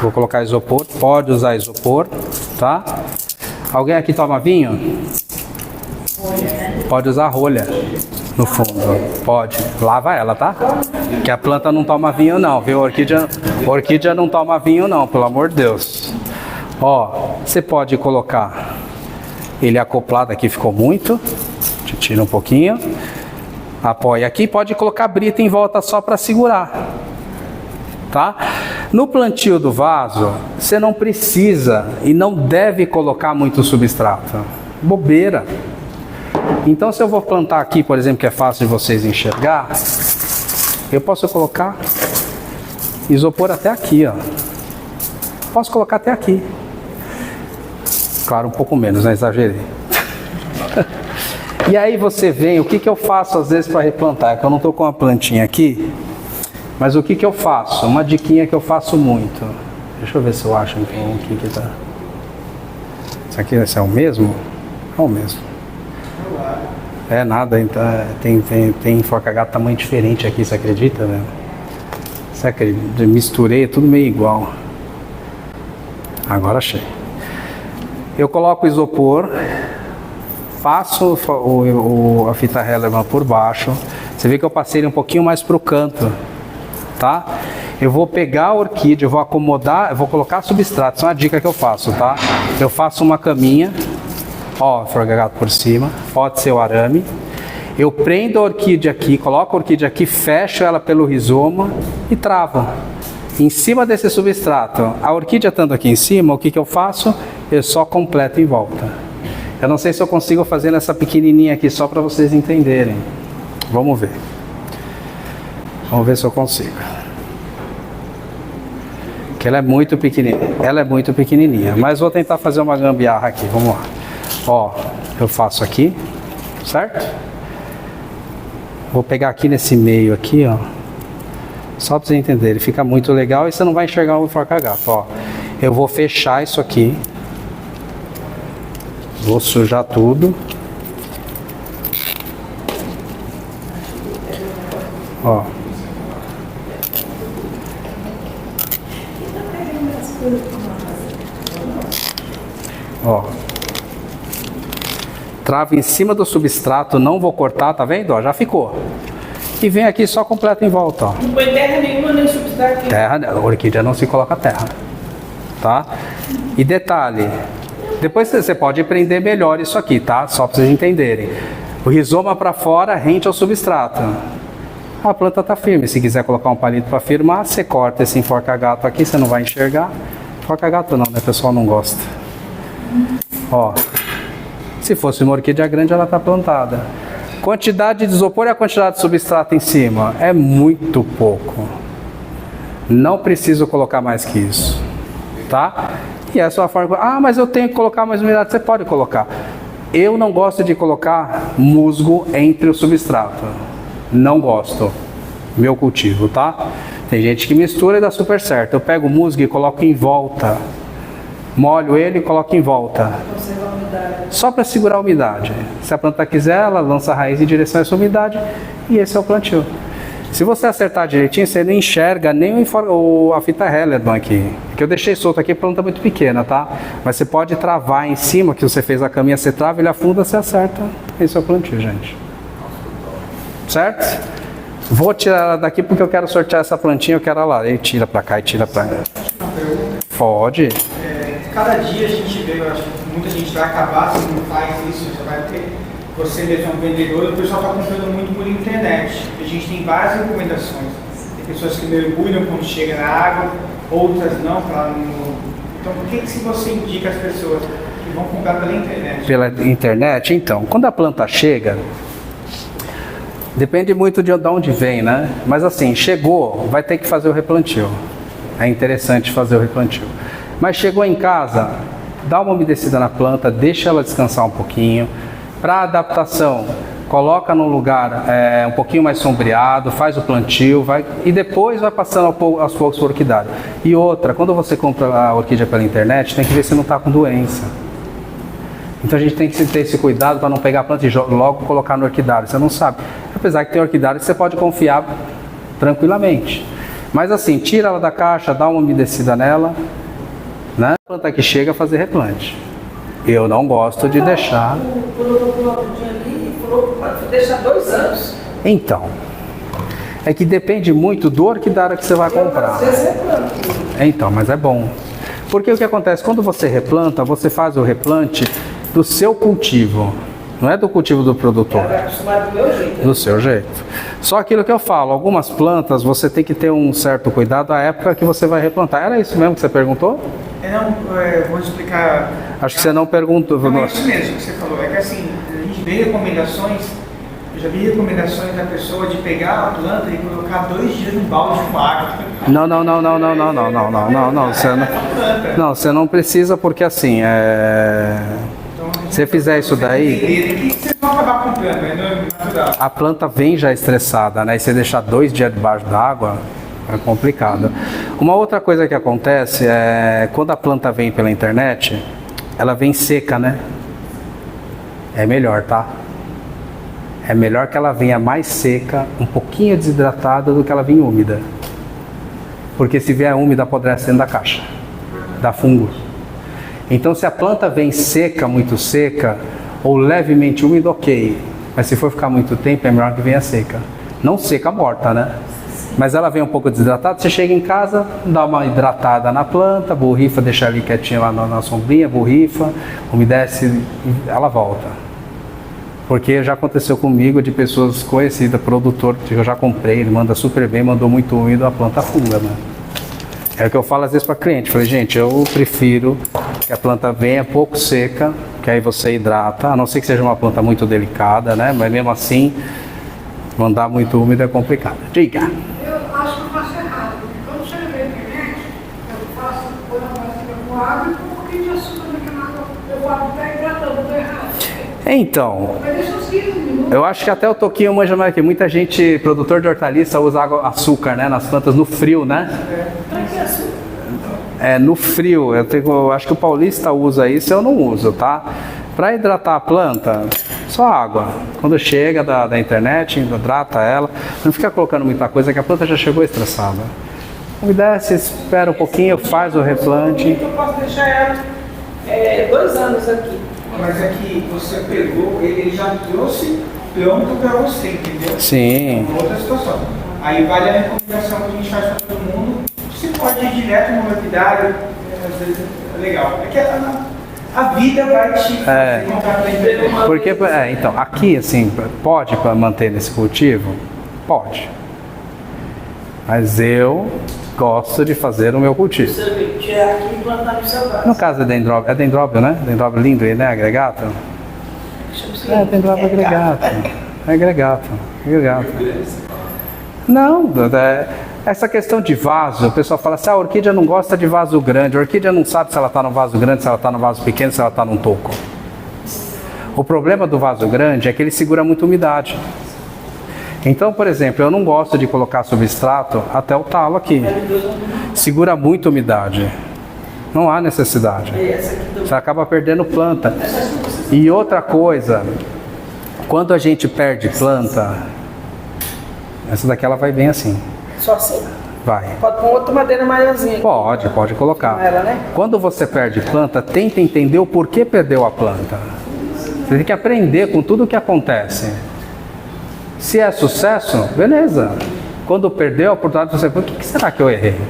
Vou colocar isopor, pode usar isopor, tá? Alguém aqui toma vinho? Pode usar rolha no fundo, pode. Lava ela, tá? Que a planta não toma vinho não, viu? Orquídea não toma vinho não, pelo amor de Deus. Ó, você pode colocar ele acoplado aqui, ficou muito. Te tira um pouquinho. Apoia aqui, pode colocar brita em volta só para segurar, tá? No plantio do vaso, você não precisa e não deve colocar muito substrato. Bobeira. Então, se eu vou plantar aqui, por exemplo, que é fácil de vocês enxergar, eu posso colocar isopor até aqui, ó. Posso colocar até aqui. Claro, um pouco menos, né? Exagerei. E aí você vem, o que eu faço às vezes para replantar? É que eu não estou com uma plantinha aqui, mas o que eu faço? Uma diquinha que eu faço muito. Deixa eu ver se eu acho então o que tá. Isso aqui esse é o mesmo? É o mesmo. É nada, então, tem enforca-gato tamanho diferente aqui, você acredita, velho? Você acredita? Misturei, é tudo meio igual. Agora achei. Eu coloco o isopor, passo a fita Hellerman por baixo. Você vê que eu passei ele um pouquinho mais para o canto, tá? eu vou pegar a orquídea, eu vou acomodar, eu vou colocar substrato. Isso é uma dica que eu faço, tá? Eu faço uma caminha, ó, forgagato por cima, pode ser o arame. Eu prendo a orquídea aqui, coloco a orquídea aqui, fecho ela pelo rizoma e travo. Em cima desse substrato, a orquídea estando aqui em cima, o que eu faço? Eu só completo em volta. Eu não sei se eu consigo fazer nessa pequenininha aqui, só para vocês entenderem. Vamos ver. Vamos ver se eu consigo. Que ela é muito pequenininha. Ela é muito pequenininha. Mas vou tentar fazer uma gambiarra aqui. Vamos lá. Ó, eu faço aqui, certo? Vou pegar aqui nesse meio aqui, ó. Só para vocês entenderem. Fica muito legal e você não vai enxergar o forca-gato, ó. Eu vou fechar isso aqui. Vou sujar tudo. Ó. Ó. Travo em cima do substrato, não vou cortar, tá vendo? Ó, já ficou. E vem aqui só completo em volta, ó. Não põe terra nenhuma nem substrato. Terra, a orquídea não se coloca terra, tá? E detalhe, depois você pode prender melhor isso aqui, tá? Só para vocês entenderem. O rizoma para fora rente ao substrato. A planta está firme. Se quiser colocar um palito para firmar, você corta esse enforca-gato aqui, você não vai enxergar. Enforca-gato não, né? O pessoal não gosta. Ó. Se fosse uma orquídea grande, ela está plantada. Quantidade de isopor e a quantidade de substrato em cima é muito pouco. Não preciso colocar mais que isso, tá? E essa é a forma. Ah, mas eu tenho que colocar mais umidade. Você pode colocar. Eu não gosto de colocar musgo entre o substrato. Não gosto. Meu cultivo, tá? Tem gente que mistura e dá super certo. Eu pego o musgo e coloco em volta. Molho ele e coloco em volta. Só para segurar a umidade. Se a planta quiser, ela lança a raiz em direção a essa umidade e esse é o plantio. Se você acertar direitinho, você não enxerga nem a fita Hellerman aqui. Que eu deixei solto aqui, a planta é muito pequena, tá? Mas você pode travar em cima, que você fez a caminha, você trava, ele afunda, você acerta. Esse é o plantio, gente. Certo? Vou tirar ela daqui porque eu quero sortear essa plantinha, eu quero ela lá. Ele tira pra cá e tira pra cá. Pode. Cada dia a gente vê, eu acho que muita gente vai acabar se não faz isso, você vai ter, você mesmo é um vendedor, o pessoal está comprando muito por internet. A gente tem várias recomendações. Tem pessoas que mergulham quando chega na água, outras não, Então por que você indica as pessoas que vão comprar pela internet? Pela internet, então, quando a planta chega, depende muito de onde vem, né? Mas assim, chegou, vai ter que fazer o replantio. É interessante fazer o replantio. Mas chegou em casa, dá uma umedecida na planta, deixa ela descansar um pouquinho. Para adaptação, coloca num lugar um pouquinho mais sombreado, faz o plantio, e depois vai passando aos poucos para a orquidária. E outra, quando você compra a orquídea pela internet, tem que ver se não está com doença. Então a gente tem que ter esse cuidado para não pegar a planta e logo colocar no orquidário. Você não sabe. Apesar que tem orquidário, você pode confiar tranquilamente. Mas assim, tira ela da caixa, dá uma umedecida nela, né? A planta que chega a fazer replante. Eu não gosto de deixar. Deixar 2 anos. Então, é que depende muito do orquidário que você vai comprar. Então, mas é bom. Porque o que acontece? Quando você replanta, você faz o replante do seu cultivo. Não é do cultivo do produtor. É acostumado do meu jeito. Do seu jeito. Só aquilo que eu falo, algumas plantas você tem que ter um certo cuidado à época que você vai replantar. Era isso mesmo que você perguntou? Vou explicar. Acho que você não perguntou. Não, é isso mesmo que você falou. É que assim, a gente vê recomendações, eu já vi recomendações da pessoa de pegar a planta e colocar 2 dias num balde com água. Não. Você não precisa porque assim, se você fizer isso daí, vocês vão acabar comprando, né? a planta vem já estressada, né? E você deixar 2 dias debaixo d'água é complicado. Uma outra coisa que acontece é quando a planta vem pela internet, ela vem seca, né? É melhor, tá? É melhor que ela venha mais seca, um pouquinho desidratada do que ela venha úmida. Porque se vier úmida, apodrece dentro da caixa, dá fungo. Então se a planta vem seca, muito seca, ou levemente úmida, ok. Mas se for ficar muito tempo, é melhor que venha seca. Não seca morta, né? Mas ela vem um pouco desidratada, você chega em casa, dá uma hidratada na planta, borrifa, deixa ali quietinha lá na sombrinha, borrifa, umedece, ela volta. Porque já aconteceu comigo de pessoas conhecidas, produtor, que eu já comprei, ele manda super bem, mandou muito úmido, a planta afunda, né? É o que eu falo às vezes para cliente, falei, gente, eu prefiro que a planta venha pouco seca, que aí você hidrata, a não ser que seja uma planta muito delicada, né? Mas mesmo assim, mandar muito úmido é complicado. Diga. Eu acho que eu faço errado. Quando chega na internet, eu faço, põe a máscara com água e põe um pouquinho de açúcar naquela água. Eu falo, tá hidratando, eu tô errado. Então, Mas deixa uns 15 minutos. eu acho que até o Toquinho manja mais que muita gente, produtor de hortaliça, usa açúcar, né, nas plantas no frio, né? É, no frio, eu acho que o paulista usa isso, eu não uso, tá? Para hidratar a planta, só água. Quando chega da internet, hidrata ela, não fica colocando muita coisa, que a planta já chegou estressada. Umedece, espera um pouquinho, faz o replante. Eu posso deixar ela 2 anos aqui. Mas é que você pegou, ele já trouxe pronto para você, entendeu? Sim. Outra situação. Aí vale a recomendação que a gente faz para todo mundo. Você pode ir direto no lapidário, às vezes é legal. É que a vida vai te fazer comprar para empresa. Porque, então, aqui, assim, pode manter nesse cultivo? Pode. Mas eu gosto de fazer o meu cultivo. Você tirar aqui e plantar no seu vaso. No caso é dendróbio, né? Dendróbio lindo, né? Agregato? É, dendróbio agregato. É agregato. Não, essa questão de vaso, o pessoal fala assim, a orquídea não gosta de vaso grande, a orquídea não sabe se ela está no vaso grande, se ela está no vaso pequeno, se ela está num toco. O problema do vaso grande é que ele segura muita umidade. Então, por exemplo, eu não gosto de colocar substrato até o talo aqui. Segura muita umidade. Não há necessidade. Você acaba perdendo planta. E outra coisa, quando a gente perde planta, essa daqui ela vai bem assim. Só assim. Vai. Pode pôr outra madeira maiorzinha. Pode colocar. Ela, né? Quando você perde planta, tenta entender o porquê perdeu a planta. Você tem que aprender com tudo o que acontece. Se é sucesso, beleza. Quando perdeu a oportunidade, você fala, o que será que eu errei?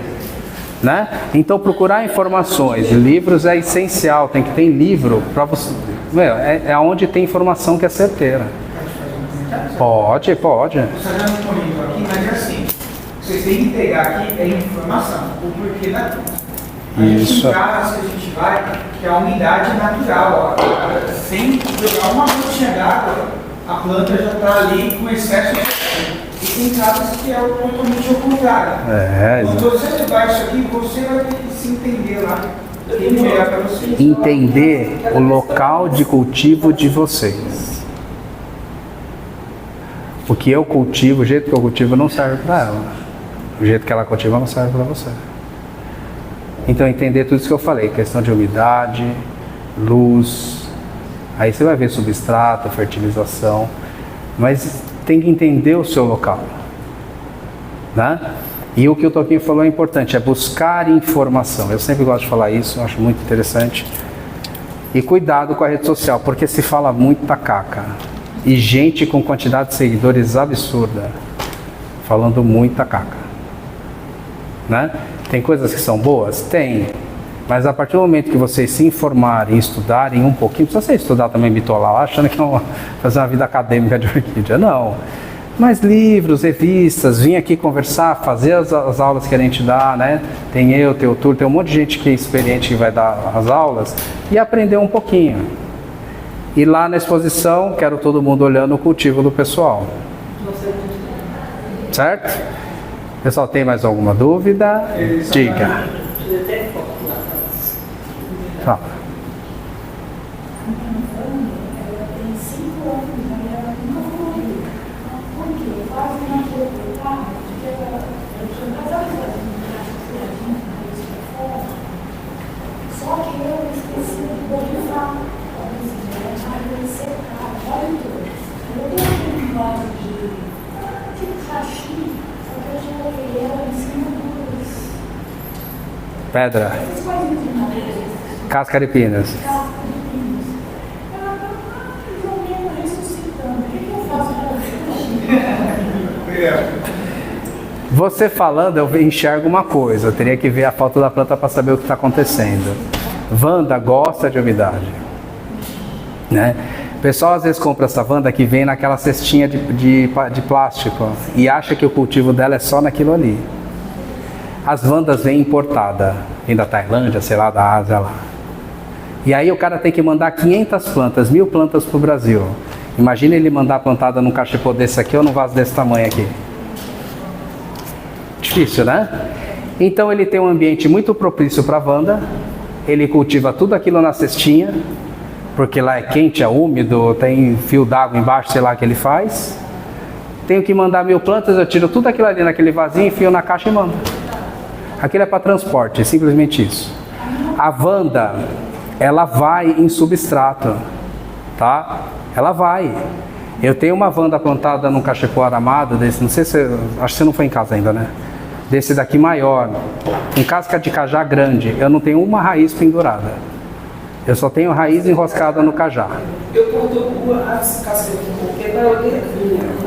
Né? Então procurar informações, livros é essencial, tem que ter livro para você. É onde tem informação que é certeira. Pode. Você está dando comigo aqui, mas é assim. Vocês têm que pegar aqui é informação, o porquê da planta. A gente tem casos que a gente vai, que é a umidade natural, ó, sem jogar uma gotinha d'água, a planta já está ali com excesso de. E tem casos que é totalmente ao contrário. Quando você levar isso aqui, você vai ter que se entender lá. Que é melhor para você. Entender o local de cultivo de vocês. O que eu cultivo, o jeito que eu cultivo não serve para ela. O jeito que ela cultiva não serve para você. Então entender tudo isso que eu falei, questão de umidade, luz, aí você vai ver substrato, fertilização, mas tem que entender o seu local, né? E o que o Toquinho falou é importante, é buscar informação. Eu sempre gosto de falar isso, eu acho muito interessante. E cuidado com a rede social, porque se fala muita caca. E gente com quantidade de seguidores absurda, falando muita caca, né? Tem coisas que são boas? Tem. Mas a partir do momento que vocês se informarem, estudarem um pouquinho, não precisa você estudar também bitolar lá, achando que é fazer uma vida acadêmica de orquídea, não. Mas livros, revistas, vir aqui conversar, fazer as aulas que a gente dá, né? Tem eu, tem o Túlio, tem um monte de gente que é experiente que vai dar as aulas e aprender um pouquinho. E lá na exposição, quero todo mundo olhando o cultivo do pessoal. Certo? Pessoal, tem mais alguma dúvida? Diga. Fala. Só que eu esqueci de borrifar. Eu tenho aquele vaso de caixinha, só que eu já coloquei ela em cima dos... Pedra. Essas coisinhas de madeira. Cascaripinas. Ela está mais ou menos ressuscitando. O que eu faço para ela? Você falando, eu enxergo uma coisa. Eu teria que ver a foto da planta para saber o que está acontecendo. Wanda gosta de umidade, né? O pessoal às vezes compra essa Wanda que vem naquela cestinha de plástico e acha que o cultivo dela é só naquilo ali. As Wandas vêm importada, vem da Tailândia, sei lá, da Ásia lá. E aí o cara tem que mandar 500 plantas, 1000 plantas para o Brasil. Imagina ele mandar plantada num cachepô desse aqui ou num vaso desse tamanho aqui. Difícil, né? Então ele tem um ambiente muito propício para a Wanda. Ele cultiva tudo aquilo na cestinha, porque lá é quente, é úmido, tem fio d'água embaixo, sei lá o que ele faz. Tenho que mandar 1000 plantas, eu tiro tudo aquilo ali naquele vasinho, enfio na caixa e mando. Aquilo é para transporte, é simplesmente isso. A Wanda, ela vai em substrato, tá? Ela vai. Eu tenho uma Wanda plantada num cachepô aramado desse, não sei se, acho que você não foi em casa ainda, né? Desse daqui maior, com casca de cajá grande. Eu não tenho uma raiz pendurada. Eu só tenho raiz enroscada no cajá. Eu corto as cascas porque na orelha.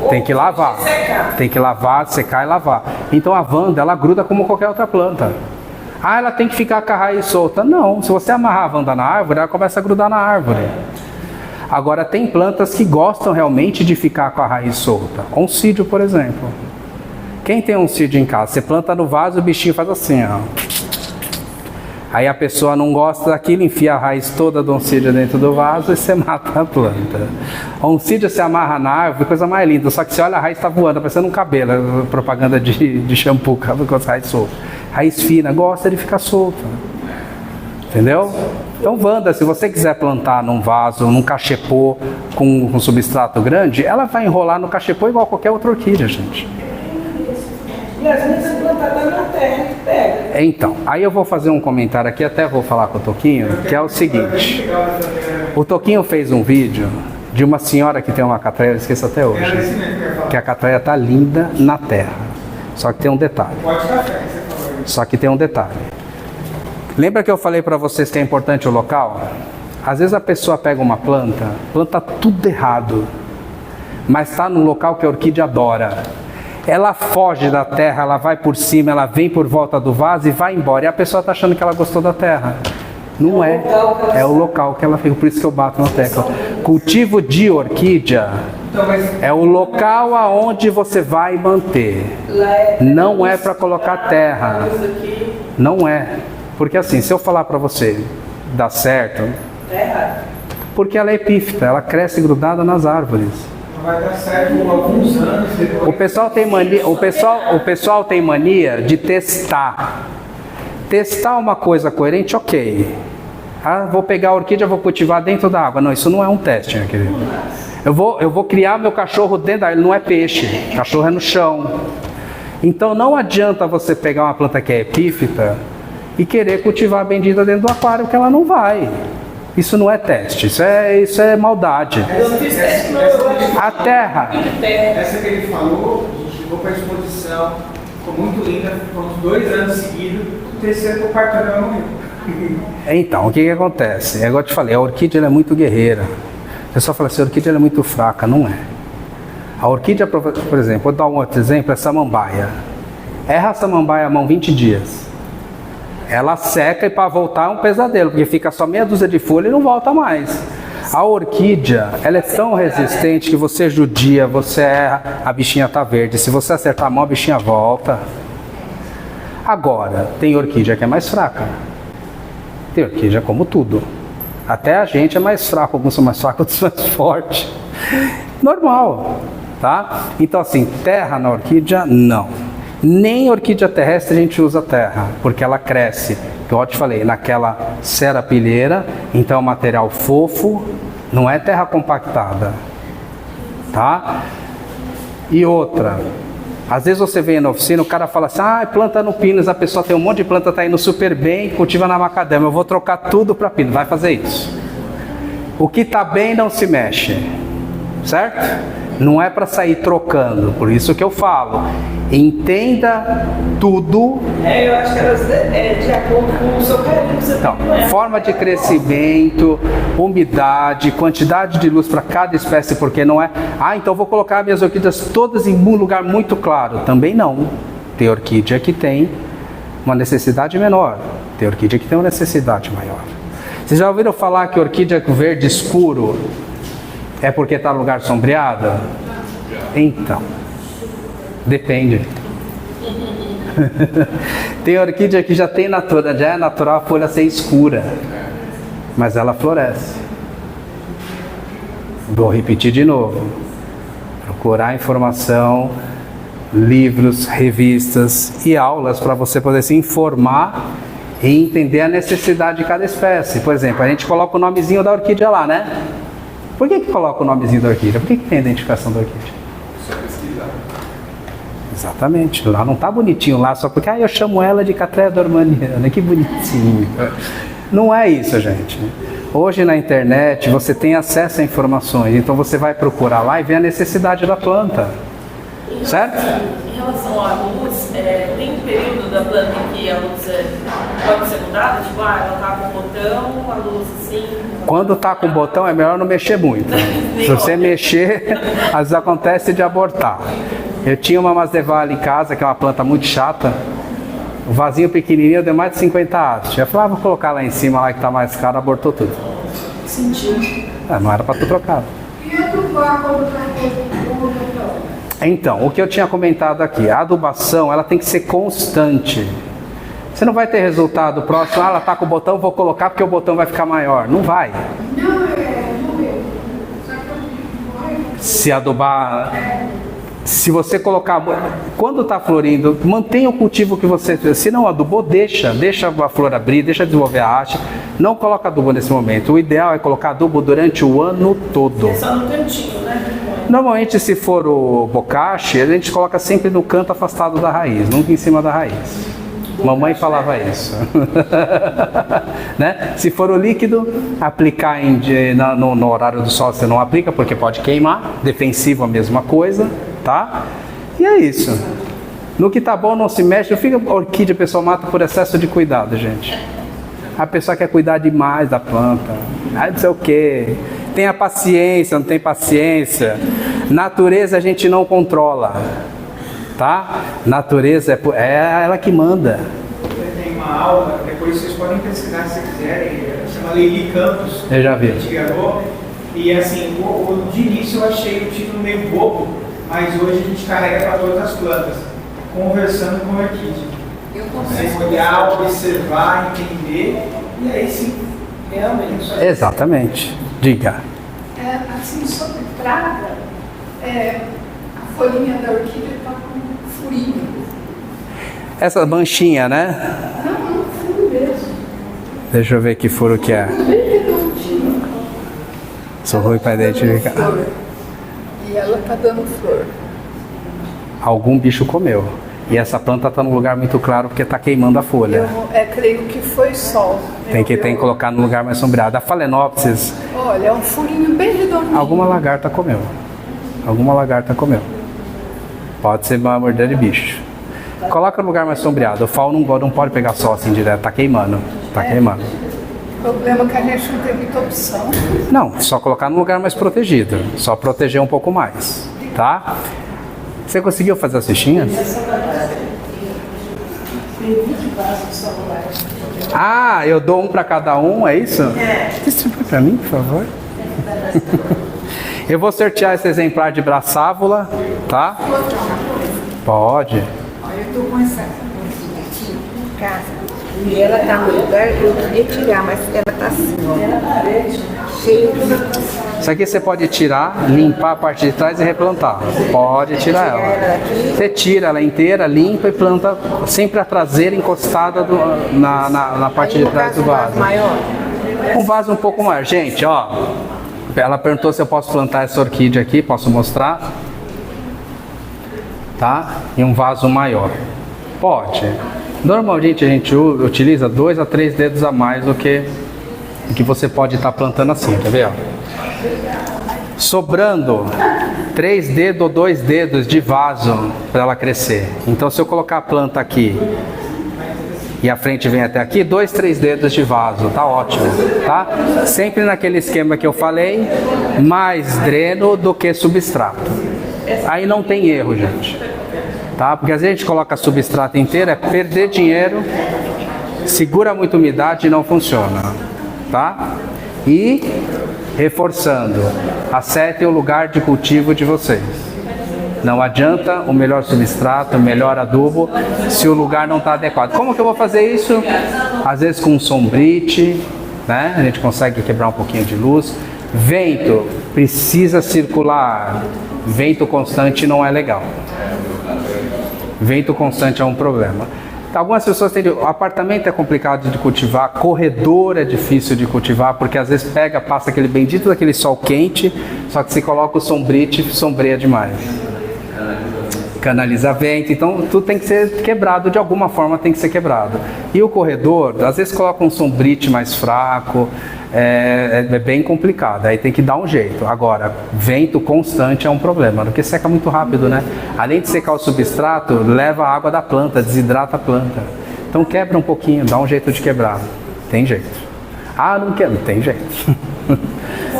Tem que lavar. Tem que lavar, secar e lavar. Então a Wanda, ela gruda como qualquer outra planta. Ah, ela tem que ficar com a raiz solta. Não, se você amarrar a Wanda na árvore, ela começa a grudar na árvore. Agora tem plantas que gostam realmente de ficar com a raiz solta. Oncídio, por exemplo. Quem tem oncídio em casa? Você planta no vaso, o bichinho faz assim, ó. Aí a pessoa não gosta daquilo, enfia a raiz toda do oncídio dentro do vaso e você mata a planta. A oncídio se amarra na árvore, coisa mais linda. Só que você olha, a raiz está voando, parecendo um cabelo. Propaganda de shampoo com as raízes soltas. Raiz fina, gosta de ficar solta. Entendeu? Então, Wanda, se você quiser plantar num vaso, num cachepô com substrato grande, ela vai enrolar no cachepô igual qualquer outra orquídea, gente. E às vezes é plantada na terra que pega. Então, aí eu vou fazer um comentário aqui, até vou falar com o Toquinho, que é o seguinte. O Toquinho fez um vídeo de uma senhora que tem uma catraia, eu esqueço até hoje, que a catraia tá linda na terra. Só que tem um detalhe. Só que tem um detalhe. Lembra que eu falei para vocês que é importante o local? Às vezes a pessoa pega uma planta tudo errado, mas está num local que a orquídea adora. Ela foge da terra, ela vai por cima, ela vem por volta do vaso e vai embora. E a pessoa está achando que ela gostou da terra. Não é. É o local que ela fica, por isso que eu bato na tecla. Cultivo de orquídea é o local aonde você vai manter. Não é para colocar terra. Não é. Porque assim, se eu falar para você, dá certo, porque ela é epífita, ela cresce grudada nas árvores. Vai dar certo por alguns anos depois. O pessoal tem mania de testar. Testar uma coisa coerente, ok. Ah, vou pegar a orquídea, vou cultivar dentro da água. Não, isso não é um teste, meu querido. Eu vou criar meu cachorro dentro da água, ele não é peixe. Cachorro é no chão. Então não adianta você pegar uma planta que é epífita e querer cultivar a bendita dentro do aquário, porque ela não vai. Isso não é teste, isso é maldade. Eu não fiz teste, não. Eu acho A terra. Essa que ele falou, a gente levou para a exposição, ficou muito linda, ficou uns 2 anos seguidos, o terceiro ou quarto ano ela morreu. Então, o que acontece? É igual eu te falei, a orquídea ela é muito guerreira. O pessoal fala assim, a orquídea ela é muito fraca, não é. A orquídea, por exemplo, vou dar um outro exemplo, é a samambaia. Erra a samambaia a mão 20 dias. Ela seca e para voltar é um pesadelo, porque fica só meia dúzia de folha e não volta mais. A orquídea, ela é tão resistente que você judia, você erra, a bichinha tá verde. Se você acertar a mão, a bichinha volta. Agora, tem orquídea que é mais fraca. Tem orquídea como tudo. Até a gente é mais fraco, alguns são mais fracos, outros mais fortes. Normal, tá? Então assim, terra na orquídea, não. Nem orquídea terrestre a gente usa terra, porque ela cresce, como eu te falei, naquela serapilheira, então é um material fofo, não é terra compactada, tá? E outra, às vezes você vem na oficina, o cara fala assim, planta no Pinus, a pessoa tem um monte de planta, tá indo super bem, cultiva na macadâmia, eu vou trocar tudo para Pinus, vai fazer isso. O que tá bem não se mexe, certo? Não é para sair trocando, por isso que eu falo, entenda tudo. Eu acho que elas de acordo com o seu carinho. Então, forma de crescimento, umidade, quantidade de luz para cada espécie, porque não é, então vou colocar minhas orquídeas todas em um lugar muito claro, também não. Tem orquídea que tem uma necessidade menor, tem orquídea que tem uma necessidade maior. Vocês já ouviram falar que orquídea verde escuro é porque está no lugar sombreado? Então, depende. Tem orquídea que já é natural a folha ser escura, mas ela floresce. Vou repetir de novo. Procurar informação, livros, revistas e aulas para você poder se informar e entender a necessidade de cada espécie. Por exemplo, a gente coloca o nomezinho da orquídea lá, né? Por que coloca o nomezinho da orquídea? Por que tem a identificação da orquídea? Exatamente, lá não está bonitinho lá só porque eu chamo ela de Catreia dormaniana, que bonitinho. Não é isso, gente. Hoje na internet você tem acesso a informações, então você vai procurar lá e ver a necessidade da planta, certo? Em relação à luz, tem um período da planta que a luz pode ser mudada? Tipo, ela está com o botão, a luz assim... Quando está com o botão é melhor não mexer muito. Se você mexer, às vezes acontece de abortar. Eu tinha uma Masdeval em casa, que é uma planta muito chata. O vasinho pequenininho deu mais de 50 haste. Eu falei, vou colocar lá em cima, lá que está mais caro, abortou tudo. Sentiu. Não era para ter trocado. E adubar quando está com o botão? Então, o que eu tinha comentado aqui, a adubação, ela tem que ser constante. Você não vai ter resultado próximo, ela está com o botão, vou colocar porque o botão vai ficar maior. Não vai. Não, no meu. Se adubar... Se você colocar, quando está florindo, mantenha o cultivo que você fez. Se não adubou, deixa a flor abrir, deixa desenvolver a haste. Não coloca adubo nesse momento. O ideal é colocar adubo durante o ano todo. Só no cantinho, né? Normalmente, se for o bocache, a gente coloca sempre no canto afastado da raiz, nunca em cima da raiz. Mamãe falava isso. Né? Se for o líquido, aplicar no horário do sol você não aplica, porque pode queimar. Defensivo a mesma coisa, tá? E é isso. No que tá bom não se mexe. Não fica orquídea, a pessoa mata por excesso de cuidado, gente. A pessoa quer cuidar demais da planta. Não sei o quê. Tenha paciência, não tem paciência. Natureza a gente não controla. Tá? Natureza é ela que manda. Tem uma aula, depois vocês podem pesquisar se quiserem, chama Leili Campos. Eu já vi. A gente gravou. E assim, de início eu achei o título meio bobo, mas hoje a gente carrega para todas as plantas, conversando com a orquídea. Você olhar, observar, entender, e aí sim, realmente. Exatamente. Diga. Assim, sobre praga, a folhinha da orquídea está com furinho. Essa manchinha, né? Não, furo mesmo. Deixa eu ver que furo que é. Bem redondinho. Sou ruim para identificar. E ela está dando flor. Algum bicho comeu. E essa planta está num lugar muito claro porque está queimando a folha. Creio que foi sol. Tem que colocar no lugar mais sombreado. A Phalaenopsis, Olha, é um furinho bem redondinho. alguma lagarta comeu. Alguma lagarta comeu. Pode ser uma mordida de bicho. Coloca no lugar mais sombreado. O FAO não pode pegar sol assim direto. Tá queimando. Tá queimando. O problema é que a gente não tem muita opção. Não, só colocar no lugar mais protegido. Só proteger um pouco mais. Tá? Você conseguiu fazer as fichinhas? Ah, eu dou um para cada um, é isso? Distribui para mim, por favor. Eu vou sortear esse exemplar de braçávula, tá? Pode. Olha, eu estou com essa aqui em casa. E ela está no lugar, eu queria tirar, mas ela está assim, ó. Cheia de... Isso aqui você pode tirar, limpar a parte de trás e replantar. Pode tirar ela. Você tira ela inteira, limpa e planta sempre a traseira encostada na parte de trás do vaso. Um vaso um pouco maior. Gente, ó. Ela perguntou se eu posso plantar essa orquídea aqui. Posso mostrar? Tá? Em um vaso maior. Pode. Normalmente a gente utiliza 2 a 3 dedos a mais do que você pode estar plantando assim. Quer ver? Ó? Sobrando 3 dedos ou 2 dedos de vaso para ela crescer. Então se eu colocar a planta aqui e a frente vem até aqui, 2, 3 dedos de vaso, tá ótimo, tá? Sempre naquele esquema que eu falei, mais dreno do que substrato. Aí não tem erro, gente. tá? Porque às vezes a gente coloca substrato inteiro, é perder dinheiro, segura muita umidade e não funciona, tá? E reforçando, acertem o lugar de cultivo de vocês. Não adianta o melhor substrato, o melhor adubo, se o lugar não está adequado. Como que eu vou fazer isso? Às vezes com um sombrite, né? A gente consegue quebrar um pouquinho de luz. Vento, precisa circular. Vento constante não é legal. Vento constante é um problema. Algumas pessoas têm... O apartamento é complicado de cultivar, corredor é difícil de cultivar, porque às vezes passa aquele bendito daquele sol quente, só que se coloca o sombrite, sombreia demais. Canaliza vento, então tudo tem que ser quebrado, de alguma forma tem que ser quebrado. E o corredor, às vezes coloca um sombrite mais fraco, é bem complicado, aí tem que dar um jeito. Agora, vento constante é um problema, porque seca muito rápido, né? Além de secar o substrato, leva a água da planta, desidrata a planta. Então quebra um pouquinho, dá um jeito de quebrar. Tem jeito. Ah, não quero, tem jeito.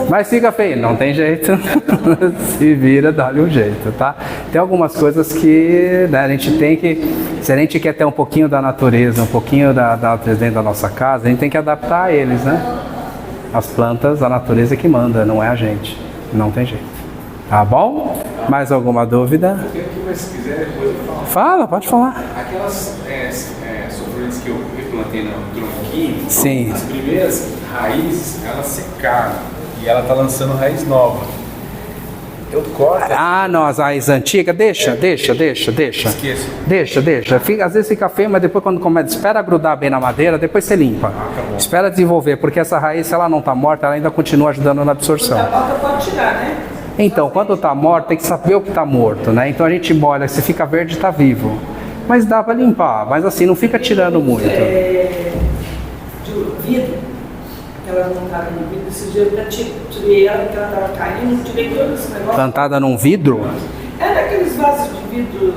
Mas fica feio, não tem jeito. Se vira, dá-lhe um jeito, tá? Tem algumas coisas que, né, a gente tem que... Se a gente quer ter um pouquinho da natureza, um pouquinho da natureza dentro da nossa casa, a gente tem que adaptar a eles, né? As plantas, a natureza que manda, não é a gente. Não tem jeito. Tá bom? Mais alguma dúvida? Eu tenho aqui, mas se quiser, depois eu falo. Fala, pode falar. Aquelas suculentas que eu replantei no tronquinho, Sim. as primeiras raízes, elas secaram. E ela tá lançando raiz nova. Eu corto. Ah, não, as raízes antigas, deixa. Esqueço. Deixa. Às vezes fica feio, mas depois quando começa, espera grudar bem na madeira, depois você limpa. Espera desenvolver, porque essa raiz, se ela não está morta, ela ainda continua ajudando na absorção. A volta pode tirar, né? Então, quando está morto, tem que saber o que está morto, né? Então a gente molha, se fica verde, está vivo. Mas dá para limpar, mas assim, não fica tirando muito. De vidro. Ela não estava no vidro, esse dia eu tirei ela, porque ela estava caindo, tirei todo esse negócio. Plantada num vidro? É daqueles vasos de vidro,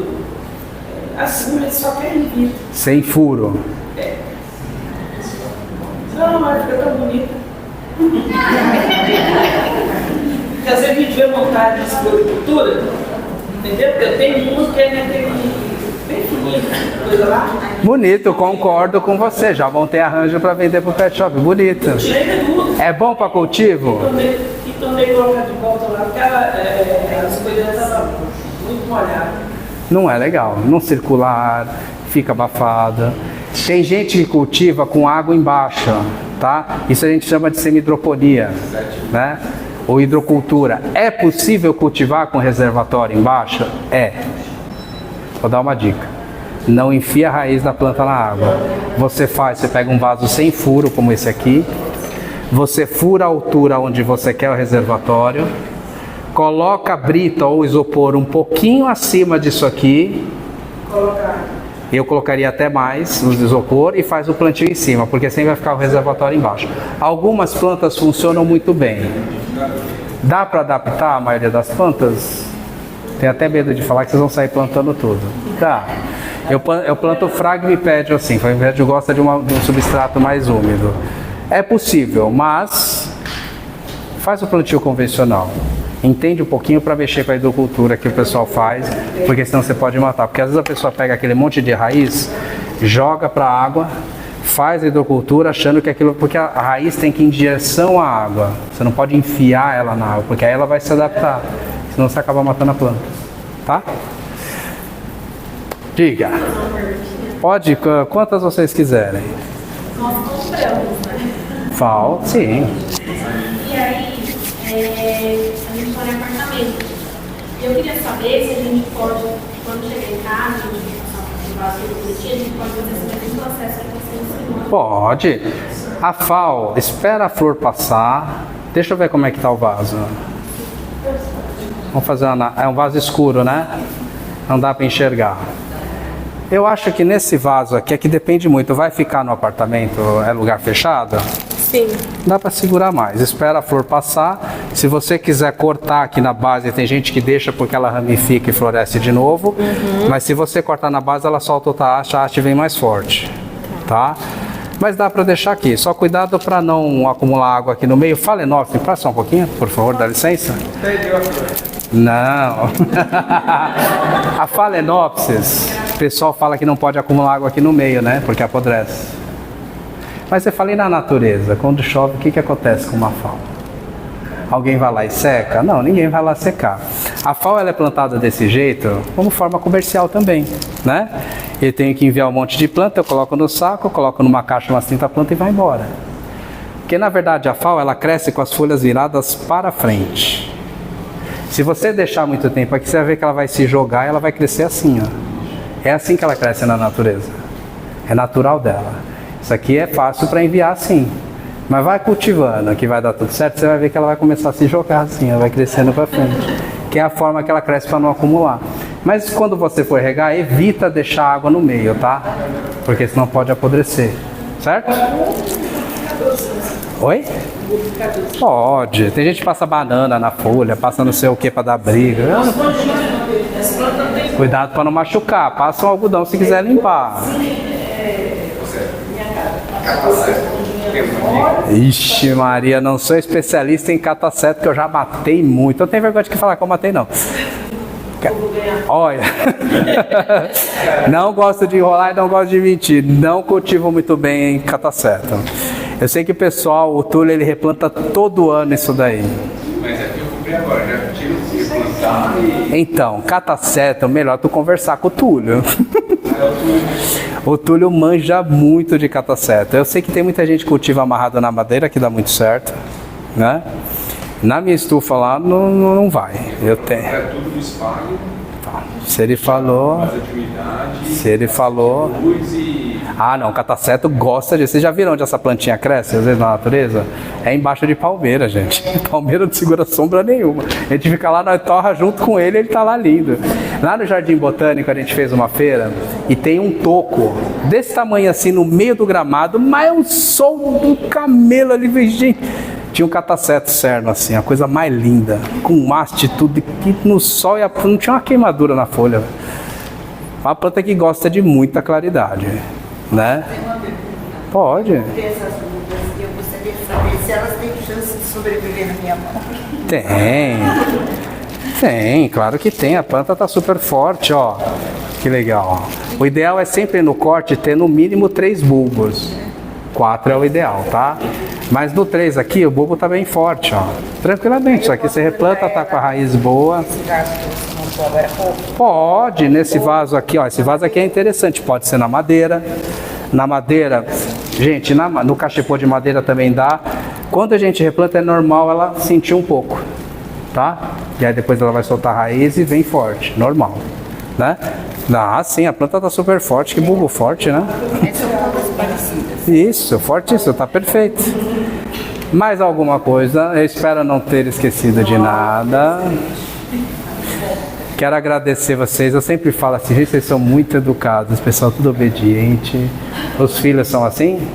assim, mas só que é em vidro. Sem furo. Não, mas fica tão bonita. Porque às vezes a gente vê montagem de floricultura, entendeu? Eu tenho um que é naquele bem fininho, coisa lá. Bonito, concordo com você. Já vão ter arranjo para vender pro pet shop. Bonito. Tirei tudo. É bom para cultivo? E tomei colocar de volta lá, porque as coisas estavam muito molhadas. Não é legal. Não circular, fica abafada. Tem gente que cultiva com água embaixo, tá? Isso a gente chama de semi-hidroponia, né? Ou hidrocultura. É possível cultivar com reservatório embaixo? É. Vou dar uma dica. Não enfia a raiz da planta na água. Você pega um vaso sem furo, como esse aqui. Você fura a altura onde você quer o reservatório. Coloca a brita ou isopor um pouquinho acima disso aqui. Eu colocaria até mais no isopor e faz o plantio em cima, porque sempre vai ficar o reservatório embaixo. Algumas plantas funcionam muito bem. Dá para adaptar a maioria das plantas? Tenho até medo de falar que vocês vão sair plantando tudo. Tá. Eu planto Phragmipedium assim. Phragmipedium gosta de um substrato mais úmido. É possível, mas faz o plantio convencional. Entende um pouquinho para mexer com a hidrocultura que o pessoal faz, porque senão você pode matar. Porque às vezes a pessoa pega aquele monte de raiz, joga para a água, faz a hidrocultura achando que aquilo... Porque a raiz tem que ir em direção à água. Você não pode enfiar ela na água, porque aí ela vai se adaptar. Senão você acaba matando a planta. Tá? Diga. Pode, quantas vocês quiserem. Nós compramos, né? Fal, sim. E aí, a gente mora em apartamento. E eu queria saber se a gente pode, quando chegar em casa, a gente passar por a gente pode fazer esse mesmo processo que você ensinou. Pode. A FAO, espera a flor passar. Deixa eu ver como é que tá o vaso. Vamos fazer é um vaso escuro, né? Não dá para enxergar. Eu acho que nesse vaso aqui, é que depende muito, vai ficar no apartamento, é lugar fechado? Sim. Dá para segurar mais, espera a flor passar. Se você quiser cortar aqui na base, tem gente que deixa porque ela ramifica e floresce de novo. Mas se você cortar na base, ela solta outra haste, a haste vem mais forte, tá? Mas dá para deixar aqui, só cuidado para não acumular água aqui no meio. Falenófilo, passa um pouquinho, por favor, dá licença. Perdeu a flor. Não. A Phalaenopsis, o pessoal fala que não pode acumular água aqui no meio, né? Porque apodrece. Mas eu falei na natureza, quando chove, o que acontece com uma FAO? Alguém vai lá e seca? Não, ninguém vai lá secar. A FAO ela é plantada desse jeito como forma comercial também, né? Eu tenho que enviar um monte de planta, eu coloco no saco, eu coloco numa caixa umas 30 plantas e vai embora. Porque na verdade a FAO ela cresce com as folhas viradas para frente. Se você deixar muito tempo aqui, você vai ver que ela vai se jogar e ela vai crescer assim, ó. É assim que ela cresce na natureza. É natural dela. Isso aqui é fácil para enviar assim. Mas vai cultivando, que vai dar tudo certo, você vai ver que ela vai começar a se jogar assim, ela vai crescendo para frente. Que é a forma que ela cresce para não acumular. Mas quando você for regar, evita deixar água no meio, tá? Porque senão pode apodrecer. Certo? Oi? Pode. Tem gente que passa banana na folha, passa não sei o que para dar briga. Cuidado para não machucar. Passa um algodão se quiser limpar. Ixi Maria, não sou especialista em cataceto, que eu já matei muito. Eu tenho vergonha de falar que eu matei, não. Olha, não gosto de enrolar e não gosto de mentir. Não cultivo muito bem em cataceto. Eu sei que o pessoal, o Túlio, ele replanta todo ano isso daí. Mas aqui eu comprei agora, já tiro de plantar e... Então, cataceto, melhor tu conversar com o Túlio. O Túlio manja muito de cataceto. Eu sei que tem muita gente que cultiva amarrado na madeira, que dá muito certo, né? Na minha estufa lá, não vai. Eu tenho. É tudo do espalho. Se ele falou... Se ele falou... Ah, não, cataceto gosta disso. Vocês já viram onde essa plantinha cresce, às vezes, na natureza? É embaixo de palmeira, gente. Palmeira não segura sombra nenhuma. A gente fica lá, nós torra junto com ele, ele tá lá lindo. Lá no Jardim Botânico, a gente fez uma feira e tem um toco desse tamanho assim, no meio do gramado, mas é um sol do camelo ali, gente. Tinha um cataceto cerno assim, a coisa mais linda, com haste e tudo, que no sol e não tinha uma queimadura na folha. Uma planta que gosta de muita claridade, né? Pode. Essas mudas que eu gostaria de saber se elas têm chance de sobreviver na minha mão. Tem, claro que tem. A planta tá super forte, ó. Que legal. O ideal é sempre no corte ter no mínimo 3 bulbos. 4 é o ideal, tá? Mas no 3 aqui, o bulbo tá bem forte, ó. Tranquilamente, isso aqui você replanta, tá com a raiz boa. Pode, nesse vaso aqui, ó. Esse vaso aqui é interessante, pode ser na madeira. Na madeira, gente, no cachepô de madeira também dá. Quando a gente replanta, é normal ela sentir um pouco, tá? E aí depois ela vai soltar a raiz e vem forte, normal, né? Ah, sim, a planta tá super forte, que bulbo forte, né? São todas parecidas. Isso, fortíssimo, tá perfeito. Mais alguma coisa? Eu espero não ter esquecido de nada. Quero agradecer vocês. Eu sempre falo assim, gente, vocês são muito educados, pessoal tudo obediente. Os filhos são assim?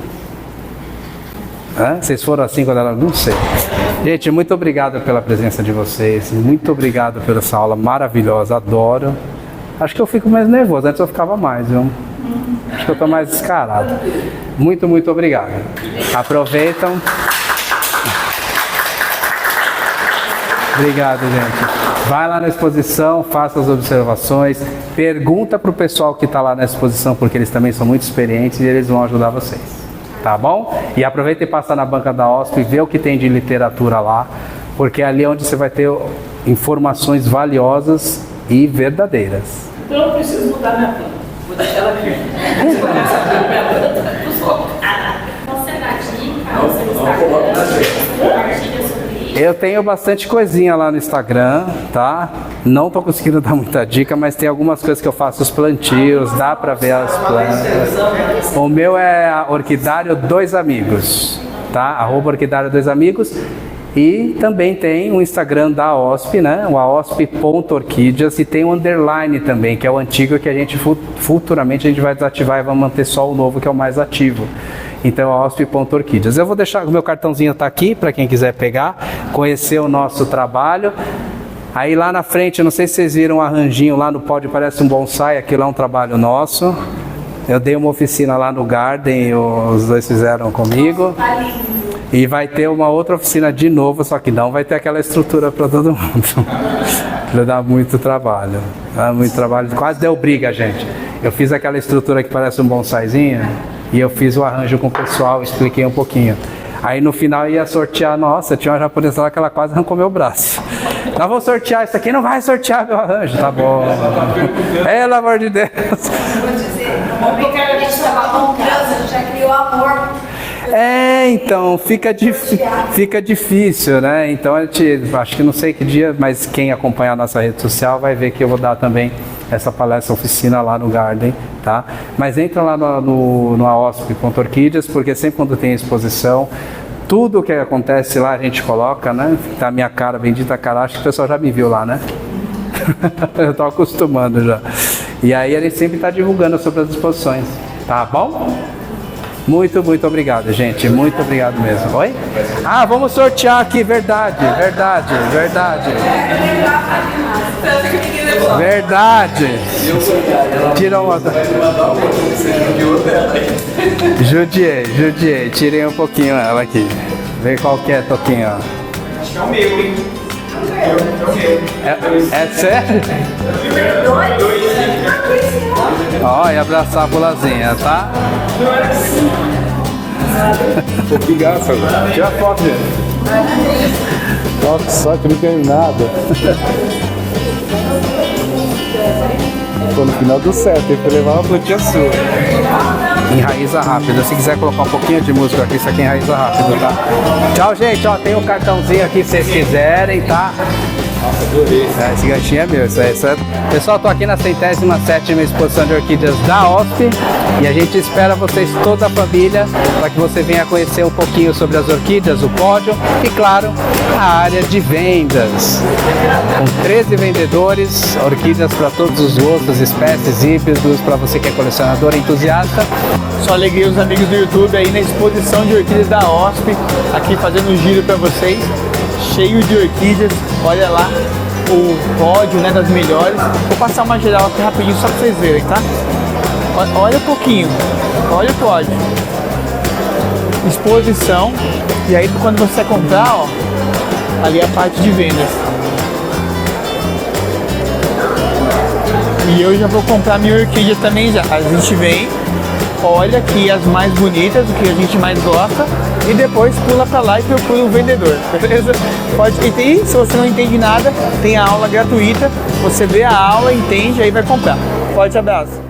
Hã? Vocês foram assim quando eram... Não sei. Gente, muito obrigado pela presença de vocês. Muito obrigado pela essa aula maravilhosa. Adoro. Acho que eu fico mais nervoso. Antes eu ficava mais, viu? Acho que eu tô mais descarado. Muito, muito obrigado. Aproveitam. Obrigado, gente. Vai lá na exposição, faça as observações, pergunta para o pessoal que está lá na exposição, porque eles também são muito experientes e eles vão ajudar vocês. Tá bom? E aproveita e passa na banca da OSP e vê o que tem de literatura lá, porque ali é onde você vai ter informações valiosas e verdadeiras. Então eu preciso mudar minha planta. Vou deixar ela aqui. Você dá dica no seu Instagram, compartilha sobre isso. Eu tenho bastante coisinha lá no Instagram, tá? Não tô conseguindo dar muita dica, mas tem algumas coisas que eu faço, os plantios, dá pra ver as plantas. O meu é a Orquidário Dois Amigos, tá? @orquidário2amigos. E também tem o Instagram da OSP, né? O aosp.orquídeas, e tem o underline também, que é o antigo que a gente futuramente a gente vai desativar e vai manter só o novo, que é o mais ativo. Então, aosp.orquídeas. Eu vou deixar, o meu cartãozinho tá aqui para quem quiser pegar, conhecer o nosso trabalho. Aí lá na frente, não sei se vocês viram um arranjinho lá no pódio, parece um bonsai, aquilo é um trabalho nosso. Eu dei uma oficina lá no Garden, os dois fizeram comigo. E vai ter uma outra oficina de novo, só que não vai ter aquela estrutura para todo mundo. Dá muito trabalho. Dá muito trabalho. Quase deu briga, gente. Eu fiz aquela estrutura que parece um bonsaizinho e eu fiz o arranjo com o pessoal, expliquei um pouquinho. Aí no final ia sortear, nossa, tinha uma japonesa lá que ela quase arrancou meu braço. Nós vamos sortear, isso aqui não vai sortear meu arranjo, tá bom. Pelo amor de Deus. Vou dizer, no momento que a gente estava comprando, já criou amor. Então, fica difícil, né? Então, a gente, acho que não sei que dia, mas quem acompanhar a nossa rede social vai ver que eu vou dar também essa palestra oficina lá no Garden, tá? Mas entra lá no aosp.orquídeas, porque sempre quando tem exposição, tudo que acontece lá a gente coloca, né? Tá a minha cara, bendita cara, acho que o pessoal já me viu lá, né? Eu tô acostumando já. E aí a gente sempre está divulgando sobre as exposições, tá bom? Muito obrigado, gente. Muito obrigado mesmo. Oi? Ah, vamos sortear aqui, verdade. Tira uma. Judiei. Tirei um pouquinho ela aqui. Vê qual que é, Toquinho. Acho que é o meu, hein? É o meu. É sério? Ó, e abraçar a bolazinha, tá? Obrigado, Fernando. Tira a foto, gente. Nossa, só que não tem nada. Pô, no final deu certo, tem que levar uma plantinha sua. Enraiza rápido. Se quiser colocar um pouquinho de música aqui, isso aqui enraiza rápido, tá? Tchau, gente. Ó, tem um cartãozinho aqui se vocês quiserem, tá? Nossa, adorei. Esse ganchinho é meu, isso é. Pessoal, tô aqui na 107ª exposição de orquídeas da OSP e a gente espera vocês, toda a família, para que você venha conhecer um pouquinho sobre as orquídeas, o pódio e, claro, a área de vendas. Com 13 vendedores, orquídeas para todos os gostos, espécies, híbridos, para você que é colecionador, entusiasta. Só alegria os amigos do YouTube aí na exposição de orquídeas da OSP, aqui fazendo um giro para vocês, cheio de orquídeas. Olha lá o pódio, né, das melhores. Vou passar uma geral aqui rapidinho só para vocês verem, tá? Olha um pouquinho, olha o pódio. Exposição. E aí quando você comprar, ó, ali é a parte de vendas. E eu já vou comprar minha orquídea também já. A gente vem, olha aqui as mais bonitas, o que a gente mais gosta, e depois pula pra lá e procura o vendedor, beleza? Pode e se você não entende nada, tem a aula gratuita, você vê a aula, entende, aí vai comprar. Forte abraço!